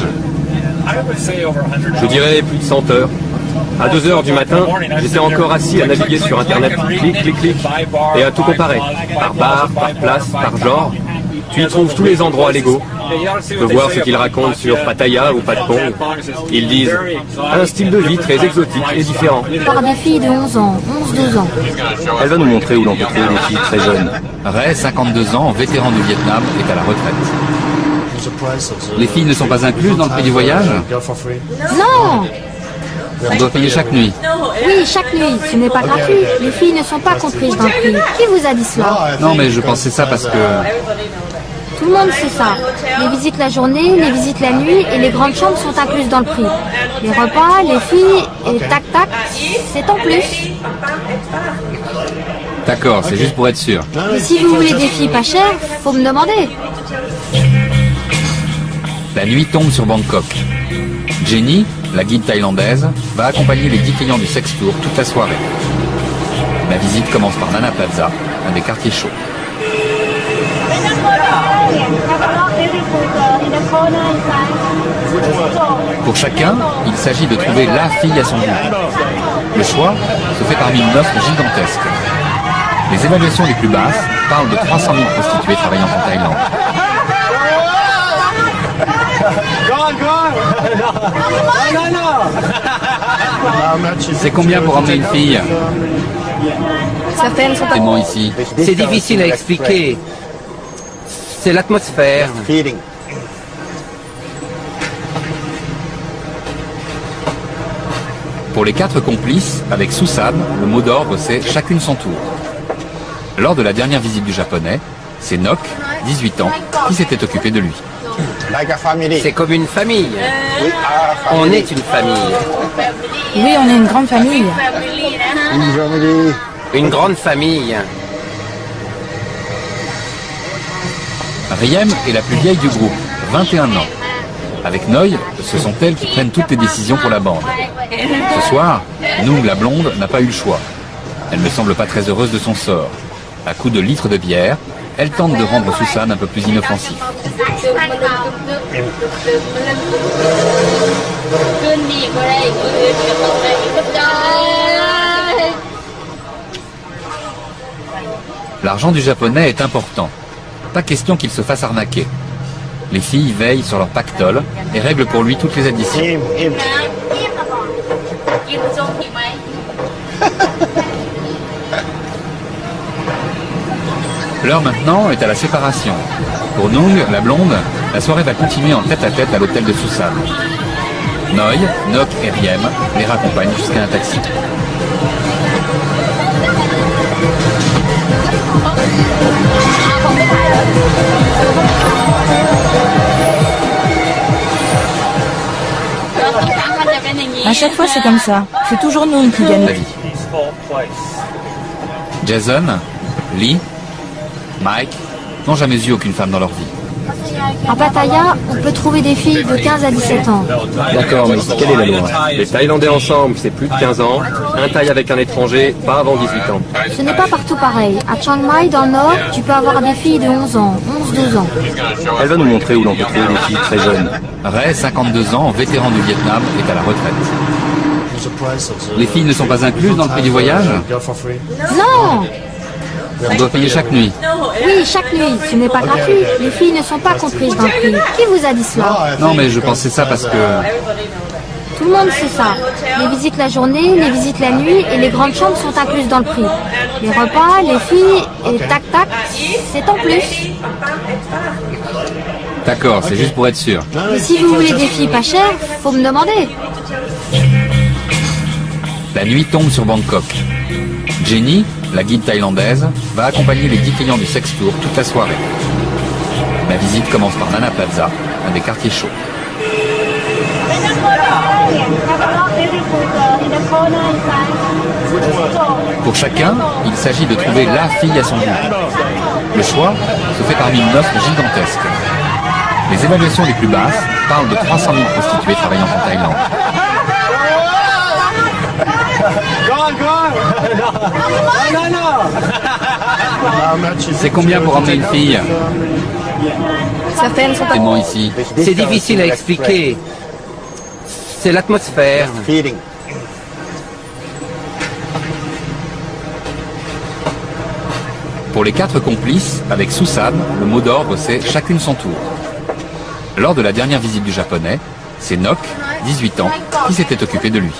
Je dirais plus de 100 heures. À 2 heures du matin, j'étais encore assis à naviguer sur Internet, clic, clic, clic, et à tout comparer, par bar, par place, par genre. Tu y trouves tous les endroits légaux. Tu peux voir ce qu'ils racontent sur Pattaya ou Patpong. Ils disent un style de vie très exotique et différent. Par des filles de 11 ans, 11-12 ans. Elle va nous montrer où l'on peut trouver des filles très jeunes. Ray, 52 ans, vétéran du Vietnam, est à la retraite. Les filles ne sont pas incluses dans le prix du voyage? Non! On doit payer chaque nuit. Oui, chaque nuit. Ce n'est pas gratuit. Les filles ne sont pas comprises dans le prix. Qui vous a dit cela? Non, mais je pensais ça parce que... Tout le monde sait ça. Les visites la journée, les visites la nuit et les grandes chambres sont incluses dans le prix. Les repas, les filles et tac-tac, c'est en plus. D'accord, c'est juste pour être sûr. Mais si vous voulez des filles pas chères, faut me demander. La nuit tombe sur Bangkok. Jenny, la guide thaïlandaise, va accompagner les 10 clients du sex tour toute la soirée. La visite commence par Nana Plaza, un des quartiers chauds. Pour chacun, il s'agit de trouver la fille à son goût. Le choix se fait parmi une offre gigantesque. Les évaluations les plus basses parlent de 300 000 prostituées travaillant en Thaïlande. C'est combien pour emmener une fille? Certaines sont pas... Ici. C'est difficile à expliquer. C'est l'atmosphère. Pour les 4 complices, avec Susan, le mot d'ordre c'est chacune son tour. Lors de la dernière visite du japonais, c'est Nok, 18 ans, qui s'était occupé de lui. C'est comme une famille. On est une famille. Oui, on est une grande famille. Une grande famille. Riem est la plus vieille du groupe, 21 ans. Avec Noy, ce sont elles qui prennent toutes les décisions pour la bande. Ce soir, Nung, la blonde, n'a pas eu le choix. Elle ne semble pas très heureuse de son sort. À coups de litres de bière, elle tente de rendre Susan un peu plus inoffensif. L'argent du japonais est important. Pas question qu'il se fasse arnaquer. Les filles veillent sur leur pactole et règlent pour lui toutes les additions. L'heure maintenant est à la séparation. Pour Nung, la blonde, la soirée va continuer en tête-à-tête à l'hôtel de Susan. Noy, Nok et Riem les raccompagnent jusqu'à un taxi. À chaque fois, c'est comme ça. C'est toujours nous qui gagnons. Jason, Lee, Mike n'ont jamais eu aucune femme dans leur vie. À Pattaya, on peut trouver des filles de 15 à 17 ans. D'accord, mais quelle est la loi? Les Thaïlandais ensemble, c'est plus de 15 ans. Un Thaï avec un étranger, pas avant 18 ans. Ce n'est pas partout pareil. À Chiang Mai, dans le nord, tu peux avoir des filles de 11 ans, 11-12 ans. Elle va nous montrer où l'on peut trouver des filles très jeunes. Ray, 52 ans, vétéran du Vietnam, est à la retraite. Les filles ne sont pas incluses dans le prix du voyage? Non! On doit payer chaque nuit. Oui, chaque nuit. Ce n'est pas gratuit. Les filles ne sont pas comprises dans le prix. Qui vous a dit cela? Non, mais je pensais ça parce que... Tout le monde sait ça. Les visites la journée, les visites la nuit et les grandes chambres sont incluses dans le prix. Les repas, les filles et tac-tac, c'est en plus. D'accord, c'est juste pour être sûr. Mais si vous voulez des filles pas chères, faut me demander. La nuit tombe sur Bangkok. Jenny, la guide thaïlandaise, va accompagner les 10 clients du sex tour toute la soirée. La visite commence par Nana Plaza, un des quartiers chauds. Pour chacun, il s'agit de trouver la fille à son goût. Le choix se fait parmi une offre gigantesque. Les évaluations les plus basses parlent de 300 000 prostituées travaillant en Thaïlande. C'est combien pour emmener une fille? Certaines sont pas... ici. C'est difficile à expliquer. C'est l'atmosphère. Pour les 4 complices, avec Susan, le mot d'ordre c'est chacune son tour. Lors de la dernière visite du japonais, c'est Nok, 18 ans, qui s'était occupé de lui.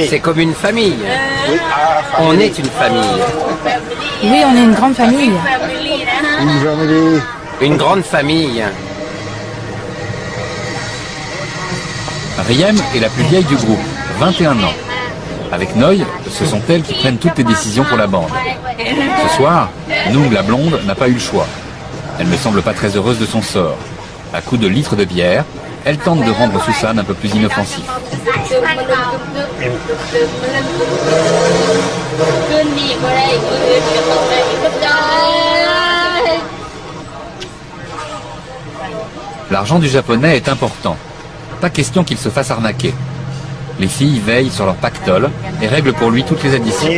C'est comme une famille. On est une famille. Oui, on est une grande famille. Une grande famille. Riem est la plus vieille du groupe, 21 ans. Avec Noy, ce sont elles qui prennent toutes les décisions pour la bande. Ce soir, Nung, la blonde, n'a pas eu le choix. Elle ne semble pas très heureuse de son sort. À coups de litres de bière, elle tente de rendre Susan un peu plus inoffensif. L'argent du japonais est important. Pas question qu'il se fasse arnaquer. Les filles veillent sur leur pactole et règlent pour lui toutes les additions.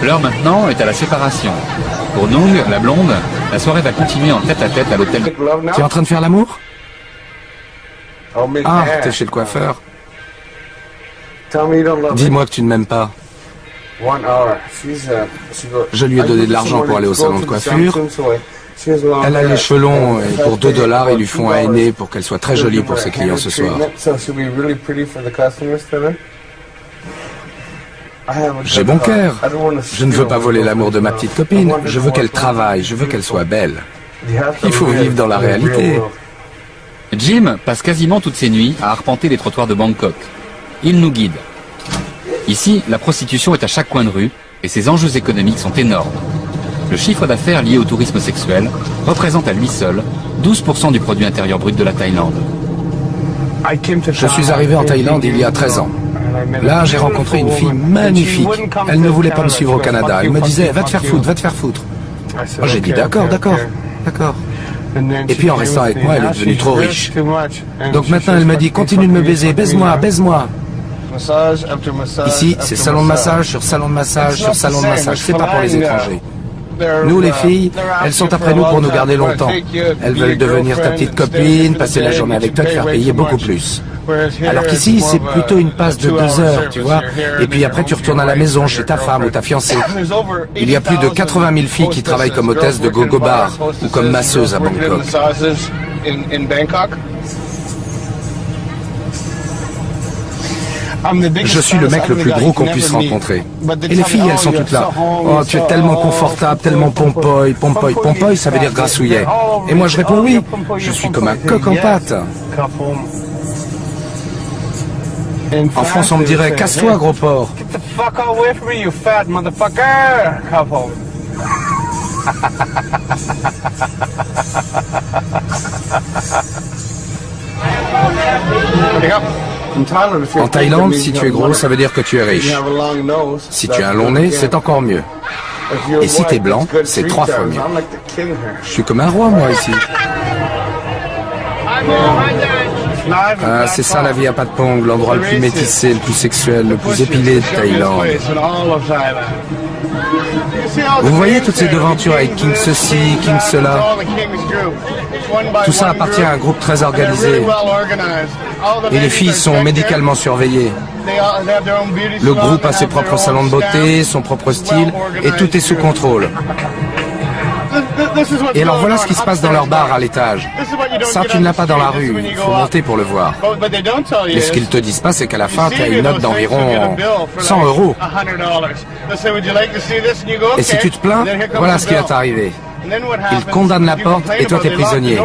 L'heure maintenant est à la séparation. Pour Nung, la blonde, la soirée va continuer en tête-à-tête à l'hôtel. Tu es en train de faire l'amour? Ah, t'es chez le coiffeur. Dis-moi que tu ne m'aimes pas. Je lui ai donné de l'argent pour aller au salon de coiffure. Elle a les cheveux longs et pour $2, ils lui font un henné pour qu'elle soit très jolie pour ses clients ce soir. J'ai bon cœur. Je ne veux pas voler l'amour de ma petite copine. Je veux qu'elle travaille, je veux qu'elle soit belle. Il faut vivre dans la réalité. Jim passe quasiment toutes ses nuits à arpenter les trottoirs de Bangkok. Il nous guide. Ici, la prostitution est à chaque coin de rue et ses enjeux économiques sont énormes. Le chiffre d'affaires lié au tourisme sexuel représente à lui seul 12% du produit intérieur brut de la Thaïlande. Je suis arrivé en Thaïlande il y a 13 ans. Là, j'ai rencontré une fille magnifique. Elle ne voulait pas me suivre au Canada. Elle me disait, va te faire foutre, va te faire foutre. Oh, j'ai dit, d'accord, d'accord, d'accord. Et puis en restant avec moi, elle est devenue trop riche. Donc maintenant, elle me dit, continue de me baiser, baise-moi, baise-moi. Ici, c'est salon de massage sur salon de massage sur salon de massage. C'est pas pour les étrangers. Nous, les filles, elles sont après nous pour nous garder longtemps. Elles veulent devenir ta petite copine, passer la journée avec toi, te faire payer beaucoup plus. Alors qu'ici, c'est plutôt une passe de 2 heures, tu vois. Et puis après, tu retournes à la maison, chez ta femme ou ta fiancée. Il y a plus de 80 000 filles qui travaillent comme hôtesses de gogo bar ou comme masseuses à Bangkok. Je suis le mec le plus gros qu'on puisse rencontrer. Et les filles, elles sont toutes là. Oh, tu es tellement confortable, tellement pompoy. Pompoy, pompoy, ça veut dire grassouillet. Et moi, je réponds oui. Je suis comme un coq en pâte. En France, on me dirait, casse-toi, gros porc. En Thaïlande, si tu es gros, ça veut dire que tu es riche. Si tu as un long nez, c'est encore mieux. Et si tu es blanc, c'est 3 fois mieux. Je suis comme un roi, moi, ici. Ah, c'est ça la vie à Patpong, l'endroit le plus métissé, le plus sexuel, le plus épilé de Thaïlande. Vous voyez toutes ces devantures avec King ceci, King cela. Tout ça appartient à un groupe très organisé. Et les filles sont médicalement surveillées. Le groupe a ses propres salons de beauté, son propre style, et tout est sous contrôle. Et alors voilà ce qui se passe dans leur bar à l'étage. Ça, tu ne l'as pas dans la rue, il faut monter pour le voir. Mais ce qu'ils te disent pas, c'est qu'à la fin, tu as une note d'environ 100 €. Et si tu te plains, voilà ce qui va t'arriver. Ils condamnent la porte et toi t'es prisonnier.